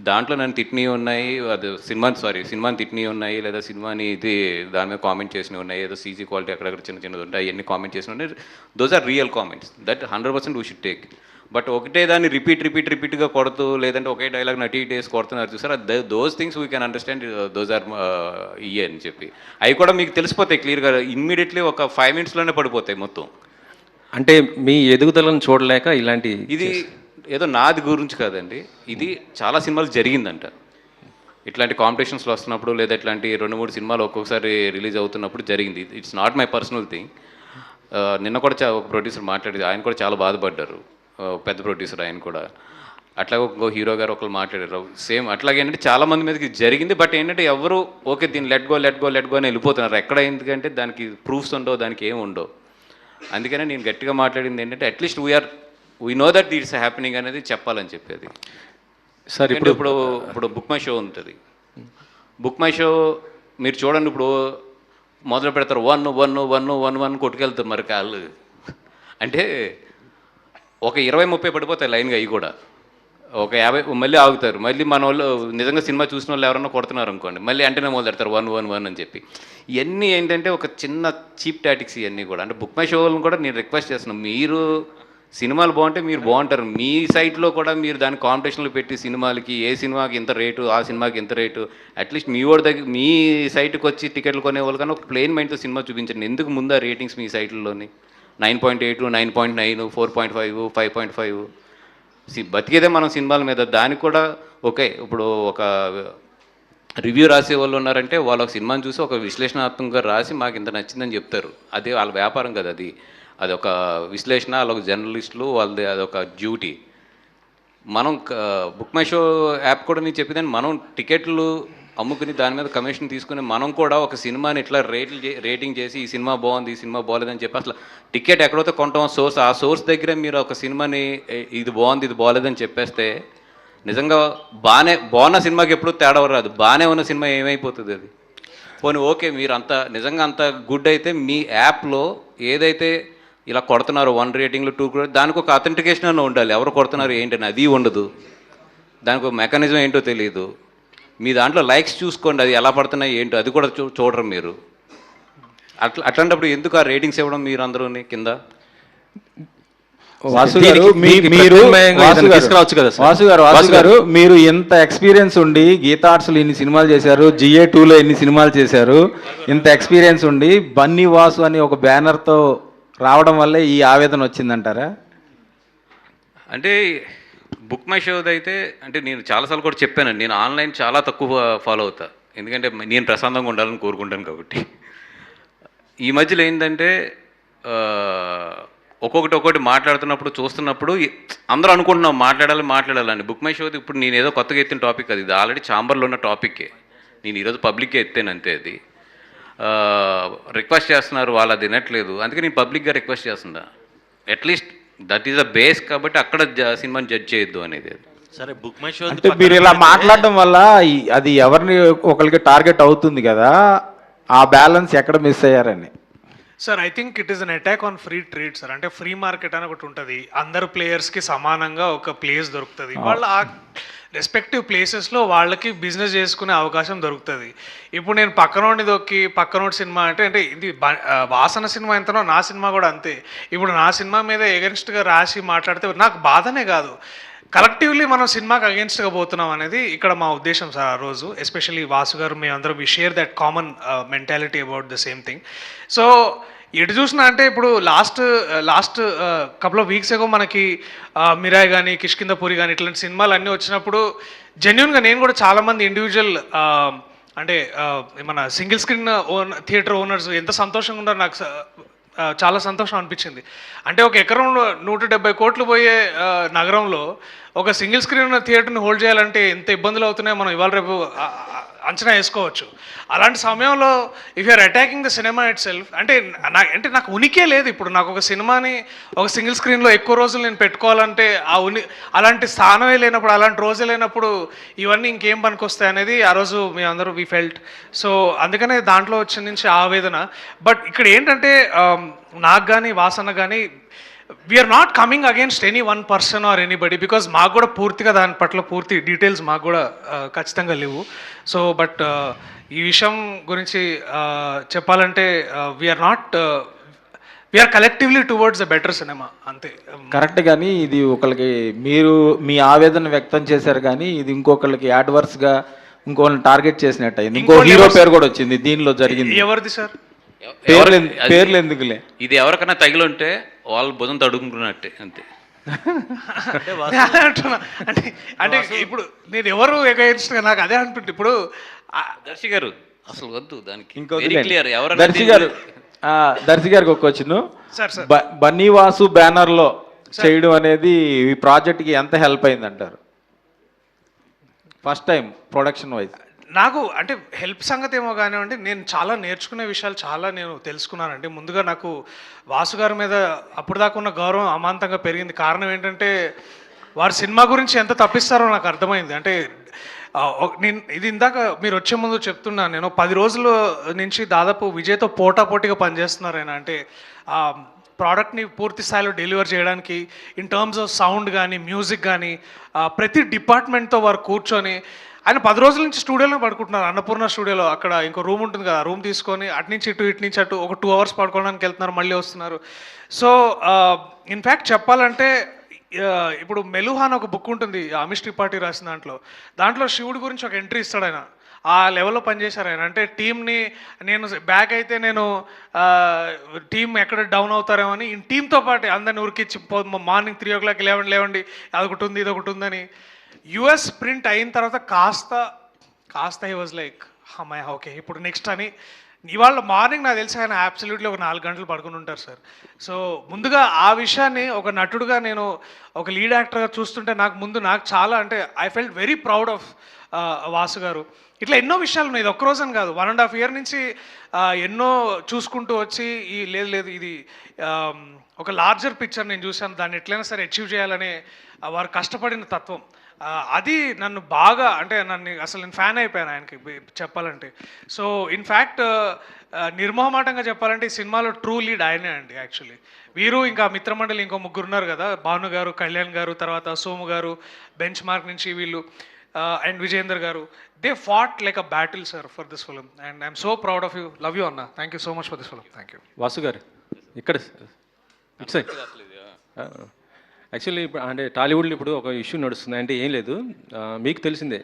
దాంట్లో నన్ను తిట్టినవి ఉన్నాయి, అది సినిమాని తిట్టినవి ఉన్నాయి, లేదా సినిమాని ఇది దాని మీద కామెంట్ చేసినవి ఉన్నాయి, ఏదో సీజీ క్వాలిటీ అక్కడక్కడ చిన్నది ఉంటాయి, అవన్నీ కామెంట్ చేసినవి ఉన్నాయి. Those are real comments, that 100% we should take. But ఒకటే దాన్ని రిపీట్గా కొడుతూ, లేదంటే ఒకే డైలాగ్ అటు ఇటు వేసి కొడుతున్నారు చూసారా, those things we can understand, those are ఇయే అని చెప్పి. అవి కూడా మీకు తెలిసిపోతాయి క్లియర్గా, ఇమ్మీడియట్లీ ఒక 5 minutesలోనే పడిపోతాయి మొత్తం. అంటే మీ ఎదుగుదలను చూడలేక ఇలాంటి, ఇది ఏదో నాది గురించి కాదండి, ఇది చాలా సినిమాలు జరిగిందంట. ఇట్లాంటి కాంపిటీషన్స్లో వస్తున్నప్పుడు, లేదా ఇట్లాంటి 2-3 సినిమాలు ఒక్కొక్కసారి రిలీజ్ అవుతున్నప్పుడు జరిగింది. It's not my personal thing. నిన్న కూడా ఒక ప్రొడ్యూసర్ మాట్లాడేది, ఆయన కూడా చాలా బాధపడ్డారు, పెద్ద ప్రొడ్యూసర్ ఆయన కూడా. అట్లాగే ఇంకో హీరో గారు ఒకరు మాట్లాడారు సేమ్ అట్లాగే. ఏంటంటే చాలా మంది మీదకి జరిగింది, బట్ ఏంటంటే ఎవరు ఓకే దీన్ని లెట్ గో అని వెళ్ళిపోతున్నారు. ఎక్కడ ఎందుకంటే దానికి ప్రూఫ్స్ ఉండవు, దానికి ఏమి ఉండవు. అందుకనే నేను గట్టిగా మాట్లాడింది ఏంటంటే at least we know that it's happening అనేది చెప్పాలని చెప్పేది. సార్ ఇప్పుడు బుక్ మై షో ఉంటుంది, బుక్ మై షో మీరు చూడండి, ఇప్పుడు మొదలు పెడతారు 1 కొట్టుకెళ్తారు మరి కాళ్ళు. అంటే ఒక 20-30 పడిపోతాయి లైన్గా, అవి కూడా ఒక 50 మళ్ళీ ఆగుతారు. మళ్ళీ మన వాళ్ళు నిజంగా సినిమా చూసిన వాళ్ళు ఎవరన్నా కొడుతున్నారు అనుకోండి, మళ్ళీ అంటేనే మొదలు పెడతారు 1 అని చెప్పి. ఇవన్నీ ఏంటంటే ఒక చిన్న చీప్ టాటిక్స్ ఇవన్నీ కూడా. అంటే బుక్ మై షోలను కూడా నేను రిక్వెస్ట్ చేస్తున్నాను, మీరు సినిమాలు బాగుంటే మీరు బాగుంటారు, మీ సైట్లో కూడా మీరు దాని కాంపిటీషన్లు పెట్టి సినిమాలకి ఏ సినిమాకి ఎంత రేటు, ఆ సినిమాకి ఎంత రేటు, అట్లీస్ట్ మీ వాడి దగ్గర మీ సైట్కి వచ్చి టికెట్లు కొనేవాళ్ళు కానీ ఒక ప్లెయిన్ మైండ్తో సినిమా చూపించండి. ఎందుకు ముందు ఆ రేటింగ్స్ మీ సైట్లలోని 9.8, 9.9, 4.5, 5.5 బతికేదే మనం సినిమాల మీద. దానికి కూడా ఓకే, ఇప్పుడు ఒక రివ్యూ రాసే వాళ్ళు ఉన్నారంటే వాళ్ళు ఒక సినిమాని చూసి ఒక విశ్లేషణాత్మకంగా రాసి మాకు ఇంత నచ్చిందని చెప్తారు. అది వాళ్ళ వ్యాపారం కదా, అది ఒక విశ్లేషణ, వాళ్ళొక జర్నలిస్టులు, వాళ్ళది అదొక డ్యూటీ. మనం బుక్ మై షో యాప్ కూడా నేను చెప్పేదాన్ని, మనం టికెట్లు అమ్ముకుని దాని మీద కమిషన్ తీసుకుని మనం కూడా ఒక సినిమాని ఇట్లా రేటింగ్ చేసి ఈ సినిమా బాగుంది, ఈ సినిమా బాగోలేదని చెప్పి అసలు టికెట్ ఎక్కడైతే కొంటాం సోర్స్, ఆ సోర్స్ దగ్గర మీరు ఒక సినిమాని ఇది బాగుంది ఇది బాగోలేదని చెప్పేస్తే నిజంగా బాగున్న సినిమాకి ఎప్పుడు తేడా రాదు. బాగానే ఉన్న సినిమా ఏమైపోతుంది అది. పోనీ ఓకే, మీరు నిజంగా అంత గుడ్ అయితే మీ యాప్లో ఏదైతే ఇలా కొడుతున్నారు 1 రేటింగ్లు 2 దానికి ఒక అథెంటికేషన్ అన్న ఉండాలి, ఎవరు కొడుతున్నారు ఏంటని. అది ఉండదు. దానికి ఒక మెకానిజం ఏంటో తెలియదు. మీ దాంట్లో లైక్స్ చూసుకోండి, అది ఎలా పడుతున్నాయి ఏంటో అది కూడా చూడరు మీరు. అట్లాంటప్పుడు ఎందుకు ఆ రేటింగ్స్ ఇవ్వడం మీరు అందరూ కింద? వాసు గారు మీరు ఇంత ఎక్స్పీరియన్స్ ఉండి గీతా ఆర్ట్స్లో ఇన్ని సినిమాలు చేశారు, GA2లో ఎన్ని సినిమాలు చేశారు, ఇంత ఎక్స్పీరియన్స్ ఉండి బన్నీ వాసు అని ఒక బ్యానర్తో రావడం వల్లే ఈ ఆవేదన వచ్చిందంటారా? అంటే బుక్ మై షోది అయితే అంటే నేను చాలాసార్లు కూడా చెప్పానండి, నేను ఆన్లైన్ చాలా తక్కువ ఫాలో అవుతా, ఎందుకంటే నేను ప్రశాంతంగా ఉండాలని కోరుకుంటాను కాబట్టి. ఈ మధ్యలో ఏంటంటే ఒక్కొక్కటి మాట్లాడుతున్నప్పుడు చూస్తున్నప్పుడు అందరూ అనుకుంటున్నాం మాట్లాడాలని. బుక్ మై షోది ఇప్పుడు నేను ఏదో కొత్తగా ఎత్తిన టాపిక్ అది, ఇది ఆల్రెడీ ఛాంబర్లో ఉన్న టాపిక్కే, నేను ఈరోజు పబ్లిక్గా ఎత్తాను అంతే. అది రిక్వెస్ట్ చేస్తున్నారు, వాళ్ళు అది వినట్లేదు, అందుకే నేను పబ్లిక్గా రిక్వెస్ట్ చేస్తున్నా. At least that is a base, కాబట్టి అక్కడ సినిమాని జడ్జ్ చేయొద్దు అనేది. సరే బుక్ మై షో అంటే మీరు ఇలా మాట్లాడడం వల్ల అది ఎవరిని ఒకరికి టార్గెట్ అవుతుంది కదా, ఆ బ్యాలెన్స్ ఎక్కడ మిస్ అయ్యారని. Sir I think it is an attack on free trade sir. అంటే ఫ్రీ మార్కెట్ అని ఒకటి ఉంటుంది, అందరు ప్లేయర్స్కి సమానంగా ఒక ప్లేస్ దొరుకుతుంది, వాళ్ళ ఆ రెస్పెక్టివ్ ప్లేసెస్లో వాళ్ళకి బిజినెస్ చేసుకునే అవకాశం దొరుకుతుంది. ఇప్పుడు నేను పక్కనోడిని దొక్కి పక్కనోడి సినిమా అంటే ఇది వాసన సినిమా ఎంతనో నా సినిమా కూడా అంతే. ఇప్పుడు నా సినిమా మీద ఎగెన్స్ట్గా రాసి మాట్లాడితే నాకు బాధనే కాదు, కలెక్టివ్లీ మనం సినిమాకి అగేన్స్ట్గా పోతున్నాం అనేది ఇక్కడ మా ఉద్దేశం సార్. ఆ రోజు ఎస్పెషల్లీ వాసు గారు మేమందరం we share that common mentality about the same thing. So ఎటు చూసినా అంటే ఇప్పుడు last couple of weeks ago మనకి మిరాయ్ కానీ కిష్కిందపురి కానీ ఇట్లాంటి సినిమాలు అన్నీ వచ్చినప్పుడు జెన్యున్గా నేను కూడా చాలామంది ఇండివిజువల్ అంటే మన సింగిల్ స్క్రీన్ థియేటర్ ఓనర్స్ ఎంత సంతోషంగా ఉన్నారో నాకు చాలా సంతోషం అనిపించింది. అంటే ఒక ఎకరంలో 170 కోట్లు పోయే నగరంలో ఒక సింగిల్ స్క్రీన్ థియేటర్ని హోల్డ్ చేయాలంటే ఎంత ఇబ్బందులు అవుతున్నాయో మనం ఇవాళ రేపు అంచనా వేసుకోవచ్చు. అలాంటి సమయంలో if you're attacking the cinema itself అంటే నాకు ఉనికే లేదు. ఇప్పుడు నాకు ఒక సినిమాని ఒక సింగిల్ స్క్రీన్లో ఎక్కువ రోజులు నేను పెట్టుకోవాలంటే అలాంటి స్థానమే లేనప్పుడు, అలాంటి రోజే లేనప్పుడు ఇవన్నీ ఇంకేం పనికొస్తాయి అనేది ఆ రోజు మేము అందరూ వి ఫెల్ట్. సో అందుకనే దాంట్లో వచ్చిన నుంచి ఆవేదన. బట్ ఇక్కడ ఏంటంటే నాకు కానీ వాసన కానీ we're not coming against any one person or anybody, because మాకు కూడా పూర్తిగా దాని పట్ల పూర్తి డీటెయిల్స్ మాకు కూడా ఖచ్చితంగా లేవు. సో బట్ ఈ విషయం గురించి చెప్పాలంటే we're collectively towards a better cinema అంతే. కరెక్ట్, కానీ ఇది ఒకరికి మీరు మీ ఆవేదన వ్యక్తం చేశారు, కానీ ఇది ఇంకొకరికి యాడ్వర్స్గా ఇంకోళ్ళని టార్గెట్ చేసినట్టు అయింది. ఇంకో హీరో పేరు కూడా వచ్చింది దీనిలో జరిగింది. ఎవరిది సార్? పేర్లు ఎందుకులే, ఇది ఎవరికైనా తగిలింటే వాళ్ళు భుజం తడుముకున్నట్టే అంతే. అంటే ఇప్పుడు నేను ఎవరు ఎగైన్స్ట్గా నాకు అదే అనిపించింది. ఇప్పుడు దర్శి గారు అసలు వద్దు దానికి, ఇంకో క్లియర్. దర్శి గారికి ఒక క్వశ్చన్, బన్నీ వాసు బ్యానర్లో చేయడం అనేది ఈ ప్రాజెక్ట్కి ఎంత హెల్ప్ అయింది అంటారు? ఫస్ట్ టైం ప్రొడక్షన్ వైజ్ నాకు అంటే హెల్ప్ సంగతి ఏమో కానివ్వండి, నేను చాలా నేర్చుకునే విషయాలు చాలా నేను తెలుసుకున్నానండి. ముందుగా నాకు వాసు గారి మీద అప్పుడు దాకా ఉన్న గౌరవం అమాంతంగా పెరిగింది. కారణం ఏంటంటే వారి సినిమా గురించి ఎంత తప్పిస్తారో నాకు అర్థమైంది. అంటే నేను ఇది ఇందాక మీరు వచ్చే ముందు చెప్తున్నాను, నేను 10 రోజుల నుంచి దాదాపు విజయ్తో పోటాపోటీగా పనిచేస్తున్నారు ఆయన. అంటే ప్రోడక్ట్ని పూర్తి స్థాయిలో డెలివర్ చేయడానికి ఇన్ టర్మ్స్ ఆఫ్ సౌండ్ కానీ మ్యూజిక్ కానీ ప్రతి డిపార్ట్మెంట్తో వారు కూర్చొని ఆయన 10 రోజుల నుంచి స్టూడియోలో పడుకుంటున్నారు. అన్నపూర్ణ స్టూడియోలో అక్కడ ఇంకో రూమ్ ఉంటుంది కదా, రూమ్ తీసుకొని అటు నుంచి ఇటు నుంచి అటు ఒక 2 hours పడుకోవడానికి వెళ్తున్నారు, మళ్ళీ వస్తున్నారు. సో ఇన్ఫ్యాక్ట్ చెప్పాలంటే ఇప్పుడు మెలుహా అని ఒక బుక్ ఉంటుంది అమిష్ త్రిపాఠి రాసిన దాంట్లో శివుడి గురించి ఒక ఎంట్రీ ఇస్తాడు ఆయన. ఆ లెవెల్లో పనిచేశారు ఆయన. అంటే టీంని నేను బ్యాక్ అయితే నేను టీం ఎక్కడ డౌన్ అవుతారేమో అని టీంతో పాటు అందరిని ఉరికిచ్చి మార్నింగ్ 3 o'clock లేవండి అదొకటి ఉంది ఇదొకటి ఉందని. యుఎస్ ప్రింట్ అయిన తర్వాత కాస్త హీ వాజ్ లైక్ అమ్మాయి ఓకే ఇప్పుడు నెక్స్ట్ అని. ఇవాళ మార్నింగ్ నాకు తెలిసి ఆయన అబ్సల్యూట్లీ ఒక 4 గంటలు పడుకుని ఉంటారు సార్. సో ముందుగా ఆ విషయాన్ని ఒక నటుడుగా నేను ఒక లీడ్ యాక్టర్గా చూస్తుంటే నాకు చాలా అంటే I felt very proud of Vasu గారు. ఇట్లా ఎన్నో విషయాలు ఉన్నాయి, ఇది ఒక్కరోజు అని కాదు, 1.5 year నుంచి ఎన్నో చూసుకుంటూ వచ్చి లేదు ఇది ఒక లార్జర్ పిక్చర్ నేను చూశాను, దాన్ని ఎట్లయినా సరే అచీవ్ చేయాలనే వారు కష్టపడిన తత్వం అది నన్ను బాగా అంటే అసలు నేను ఫ్యాన్ అయిపోయాను ఆయనకి చెప్పాలంటే. సో ఇన్ఫ్యాక్ట్ నిర్మోహమాటంగా చెప్పాలంటే ఈ సినిమాలో ట్రూ లీడ్ ఆయనే అండి యాక్చువల్లీ. వీరు ఇంకా మిత్రమండలి ఇంకో ముగ్గురు ఉన్నారు కదా, భాను గారు, కళ్యాణ్ గారు, తర్వాత సోము గారు, బెంచ్ మార్క్ నుంచి వీళ్ళు అండ్ విజయేందర్ గారు. They fought like a battle sir for this film and I'm so proud of you. Love you అన్న. Thank you so much for this film. Thank you. Vasu గారు ఇక్కడ ఇట్స్ యాక్చువల్లీ ఇప్పుడు అంటే టాలీవుడ్లో ఇప్పుడు ఒక ఇష్యూ నడుస్తుంది. అంటే ఏం లేదు, మీకు తెలిసిందే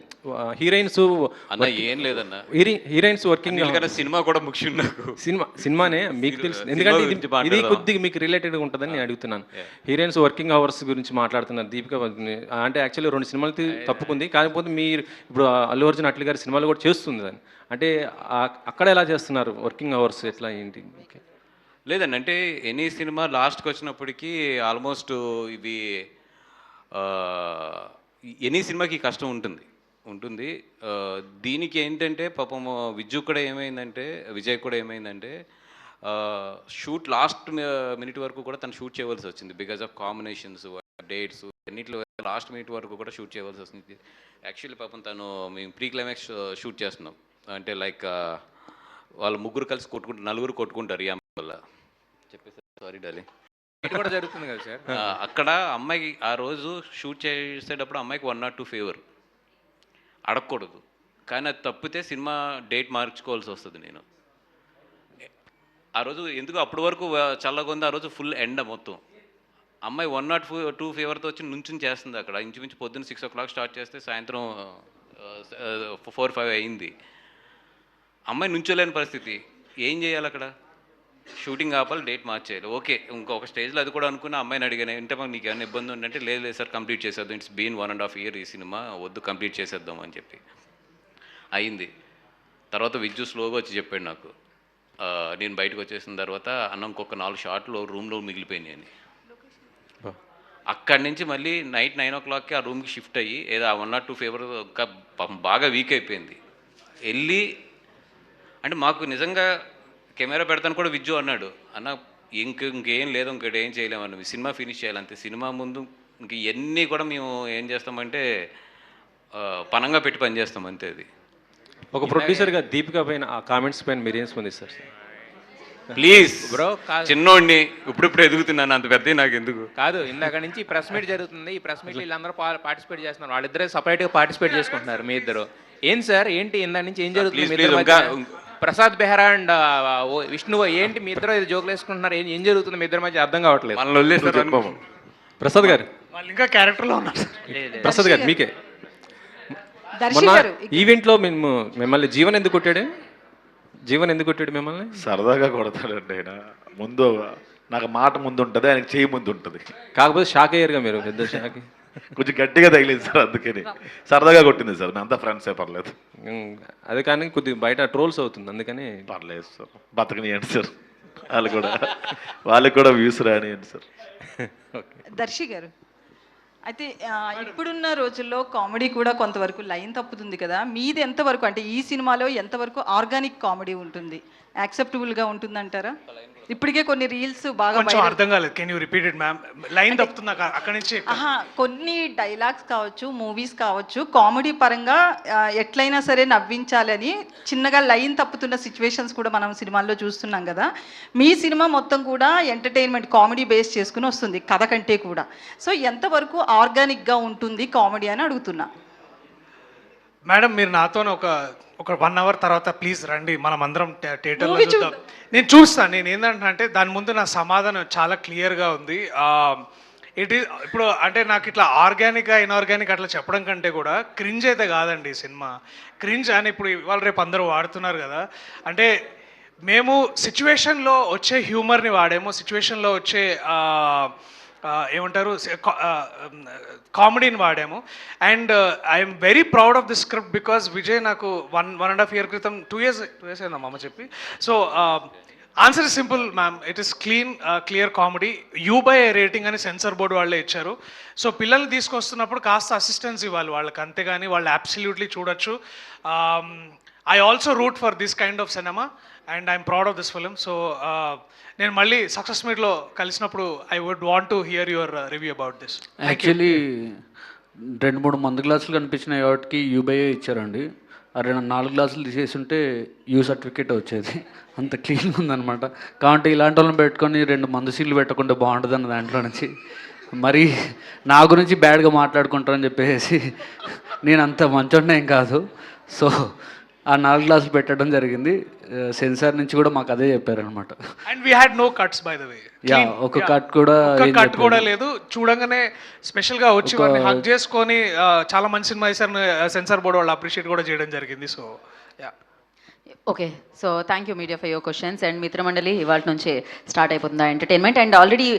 హీరోయిన్స్ అన్న ఏం లేదన్న, హీరోయిన్స్ వర్కింగ్ సినిమా కూడా ముఖ్యం నాకు. సినిమానే మీకు తెలిసింది, ఎందుకంటే ఇది కొద్దిగా మీకు రిలేటెడ్గా ఉంటుందని నేను అడుగుతున్నాను. హీరోయిన్స్ వర్కింగ్ అవర్స్ గురించి మాట్లాడుతున్నారు దీపిక. అంటే యాక్చువల్లీ 2 సినిమాలు తప్పుకుంది, కాకపోతే మీరు ఇప్పుడు అల్లు అర్జున్ అట్లీ గారి సినిమాలు కూడా చేస్తుంది దాన్ని. అంటే అక్కడ ఎలా చేస్తున్నారు వర్కింగ్ అవర్స్ ఎట్లా ఏంటి? లేదండి, అంటే ఎనీ సినిమా లాస్ట్కి వచ్చినప్పటికీ ఆల్మోస్ట్ ఇవి ఎనీ సినిమాకి కష్టం ఉంటుంది. దీనికి ఏంటంటే పాపం విజయ్ కూడా ఏమైందంటే షూట్ లాస్ట్ మినిట్ వరకు కూడా తను షూట్ చేయవలసి వచ్చింది. బికాజ్ ఆఫ్ కాంబినేషన్స్, డేట్స్ అన్నింటిలో లాస్ట్ మినిట్ వరకు కూడా షూట్ చేయవలసి వస్తుంది. యాక్చువల్లీ పాపం మేము ప్రీ క్లైమాక్స్ షూట్ చేస్తున్నాం. అంటే లైక్ వాళ్ళ ముగ్గురు కలిసి నలుగురు కొట్టుకుంటారు ఈ వల్ల చెప్పేసి. సారీ డార్లింగ్, కూడా జరుగుతుంది కదా సార్. అక్కడ అమ్మాయికి ఆ రోజు షూట్ చేసేటప్పుడు అమ్మాయికి 1 or 2 ఫేవర్ అడగకూడదు, కానీ అది తప్పితే సినిమా డేట్ మార్చుకోవాల్సి వస్తుంది. నేను ఆ రోజు ఎందుకు అప్పటి వరకు చల్లగా ఉంది, ఆ రోజు ఫుల్ ఎండ మొత్తం. అమ్మాయి 1 or 2 ఫేవర్తో వచ్చి నుంచుని చేస్తుంది అక్కడ. ఇంచుమించు పొద్దున్న 6 o'clock స్టార్ట్ చేస్తే సాయంత్రం 4-5 అయింది. అమ్మాయి నుంచోలేని పరిస్థితి. ఏం చేయాలి అక్కడ? షూటింగ్ ఆపాలి, డేట్ మార్చేయాలి. ఓకే, ఇంకొక స్టేజ్లో అది కూడా అనుకున్న అమ్మాయిని అడిగాను, అంటే మాకు నీకు ఏమైనా ఇబ్బంది ఉందంటే లేదు సార్ కంప్లీట్ చేసేద్దాం, ఇట్స్ బీన్ 1.5 years ఈ సినిమా, వద్దు కంప్లీట్ చేసేద్దాం అని చెప్పి అయింది. తర్వాత విద్యు స్లోగా వచ్చి చెప్పాడు నాకు, నేను బయటకు వచ్చేసిన తర్వాత అన్న ఇంకొక 4 షాట్లు రూమ్లో మిగిలిపోయినాయి అని. అక్కడి నుంచి మళ్ళీ నైట్ 9 o'clockకి ఆ రూమ్కి షిఫ్ట్ అయ్యి ఏదో 1 or 2 ఫేవర్ ఇంకా బాగా వీక్ అయిపోయింది. వెళ్ళి అంటే మాకు నిజంగా కెమెరా పెడతాను కూడా విజ్జు అన్నాడు, అన్న ఇంకేం లేదు, ఇంకోటి ఏం చేయలేమన్న, సినిమా ఫినిష్ చేయాలంతే. సినిమా ముందు ఇంక ఇవన్నీ కూడా మేము ఏం చేస్తామంటే పనంగా పెట్టి పని చేస్తాం అంతే. అది ఒక ప్రొడ్యూసర్గా దీపిక పైన ఆ కామెంట్స్ పైన మీరు ఏం స్పందిస్తారు సార్? ప్లీజ్ బ్రో, చిన్నోడిని ఇప్పుడు ఎదుగుతున్నాను, అంత పెద్ద నాకు ఎందుకు కాదు. ఇందాక నుంచి ప్రెస్ మీట్ జరుగుతుంది, ఈ ప్రెస్ మీట్లో వీళ్ళందరూ పార్టిసిపేట్ చేస్తున్నారు, వాళ్ళిద్దరే సపరేట్గా పార్టిసిపేట్ చేసుకుంటున్నారు. మీ ఇద్దరు ఏం సార్ ఏంటి ఇందా నుంచి ఏం జరుగుతుంది? ప్రసాద్ బెహ్రా అండ్ విష్ణు ఏంటి మీ ఇద్దరు ఇది జోకులు వేసుకుంటున్నారు, ఏం జరుగుతుంది మీ ఇద్దరి మధ్య అర్థం కావట్లేదు. ప్రసాద్ గారు వాళ్ళు ఇంకా క్యారెక్టర్లో ఉన్నారు. ప్రసాద్ గారు మీకే ఈవెంట్లో మిమ్మల్ని జీవన్ ఎందుకు కొట్టాడు మిమ్మల్ని? సరదాగా కొడతాడండి ఆయన. ముందు నాకు మాట ముందు ఉంటుంది, ఆయనకు చేయి ముందు ఉంటుంది. కాకపోతే షాక్ అయ్యారుగా మీరు, పెద్ద షాక్. కొంచెం గట్టిగా తగిలింది సార్, అందుకని సరదాగా కొట్టింది సార్. అంతా ఫ్రెండ్సే, పర్లేదు. అదే కానీ కొద్దిగా బయట ట్రోల్స్ అవుతుంది, అందుకని పర్లేదు సార్, బతకనియండి సార్. వాళ్ళకి కూడా వ్యూస్ రానియండి సార్. దర్శి గారు, అయితే ఇప్పుడున్న రోజుల్లో కామెడీ కూడా కొంతవరకు లైన్ తప్పుతుంది కదా, మీది ఎంతవరకు అంటే ఈ సినిమాలో ఎంతవరకు ఆర్గానిక్ కామెడీ ఉంటుంది, యాక్సెప్టబుల్గా ఉంటుందంటారా? ఇప్పటికే కొన్ని రీల్స్ బాగా అర్థం కాలేదు, can you repeat it ma'am? Line తప్పుతుంది అక్కడి నుంచి. కొన్ని డైలాగ్స్ కావచ్చు, మూవీస్ కావచ్చు, కామెడీ పరంగా ఎట్లయినా సరే నవ్వించాలని చిన్నగా లైన్ తప్పుతున్న సిచ్యువేషన్స్ కూడా మనం సినిమాల్లో చూస్తున్నాం కదా. మీ సినిమా మొత్తం కూడా ఎంటర్టైన్మెంట్ కామెడీ బేస్ చేసుకుని వస్తుంది కథ కంటే కూడా. సో ఎంతవరకు ఆర్గానిక్గా ఉంటుంది కామెడీ అని అడుగుతున్నా. మేడం, మీరు నాతో ఒక 1 hour తర్వాత ప్లీజ్ రండి, మనం అందరం థియేటర్లో చూద్దాం. నేను చూస్తాను. నేను ఏంటంటే దాని ముందు నా సమాధానం చాలా క్లియర్గా ఉంది. ఇప్పుడు అంటే నాకు ఇట్లా ఆర్గానిక్గా ఇన్ఆర్గానిక్ అట్లా చెప్పడం కంటే కూడా క్రింజ్ అయితే కాదండి ఈ సినిమా. క్రింజ్ అని ఇప్పుడు ఇవాళ రేపు అందరూ వాడుతున్నారు కదా, అంటే మేము సిచ్యువేషన్లో వచ్చే హ్యూమర్ని వాడాము, సిచ్యువేషన్లో వచ్చే ఏమంటారు కామెడీని వాడాము. And I'm very proud of the script because Vijay నాకు 1.5 year క్రితం 2 years అయిందా అమ్మ చెప్పి. So answer is simple ma'am, it is clear comedy. U/A rating అని సెన్సార్ బోర్డు వాళ్ళే ఇచ్చారు. సో పిల్లల్ని తీసుకొస్తున్నప్పుడు కాస్త అసిస్టెన్స్ ఇవ్వాలి వాళ్ళకి, అంతేగాని వాళ్ళు అబ్సల్యూట్లీ చూడొచ్చు. I also root for this kind of cinema and I'm proud of this film. So నేను మళ్ళీ సక్సెస్ మీట్లో కలిసినప్పుడు I would want to hear your review about this. Actually 2-3 మందు గ్లాసులు కనిపించిన వాటికి యూబైఏ ఇచ్చారండి. ఆ 4 గ్లాసులు తీసేసి ఉంటే యూ సర్టిఫికేట్ వచ్చేది. అంత క్లీన్గా ఉందన్నమాట. కాబట్టి ఇలాంటి వాళ్ళని పెట్టుకొని 2 మందు సీట్లు పెట్టకుండా బాగుంటుందన్న దాంట్లో నుంచి మరి నా గురించి బ్యాడ్గా మాట్లాడుకుంటారని చెప్పేసి నేను అంత మంచోడినే ఏం కాదు. సో ఆ 4 గ్లాసులు పెట్టడం జరిగింది. సెన్సార్ నుంచి కూడా మాకు అదే చెప్పారనమాట. And we had no cuts by the way. ఒక కట్ కూడా కట్ కూడా లేదు. చూడంగానే స్పెషల్గా వచ్చి వాడిని హక్ చేసుకొని చాలా మంచి సినిమా చేశారని సెన్సార్ బోర్డు వాళ్ళు అప్రిషియేట్ కూడా చేయడం జరిగింది. So yeah. Okay, so thank you media for your questions. And Mitramandali ఇవాళ నుంచి స్టార్ట్ అయిపోతుంది ఎంటర్టైన్మెంట్. And already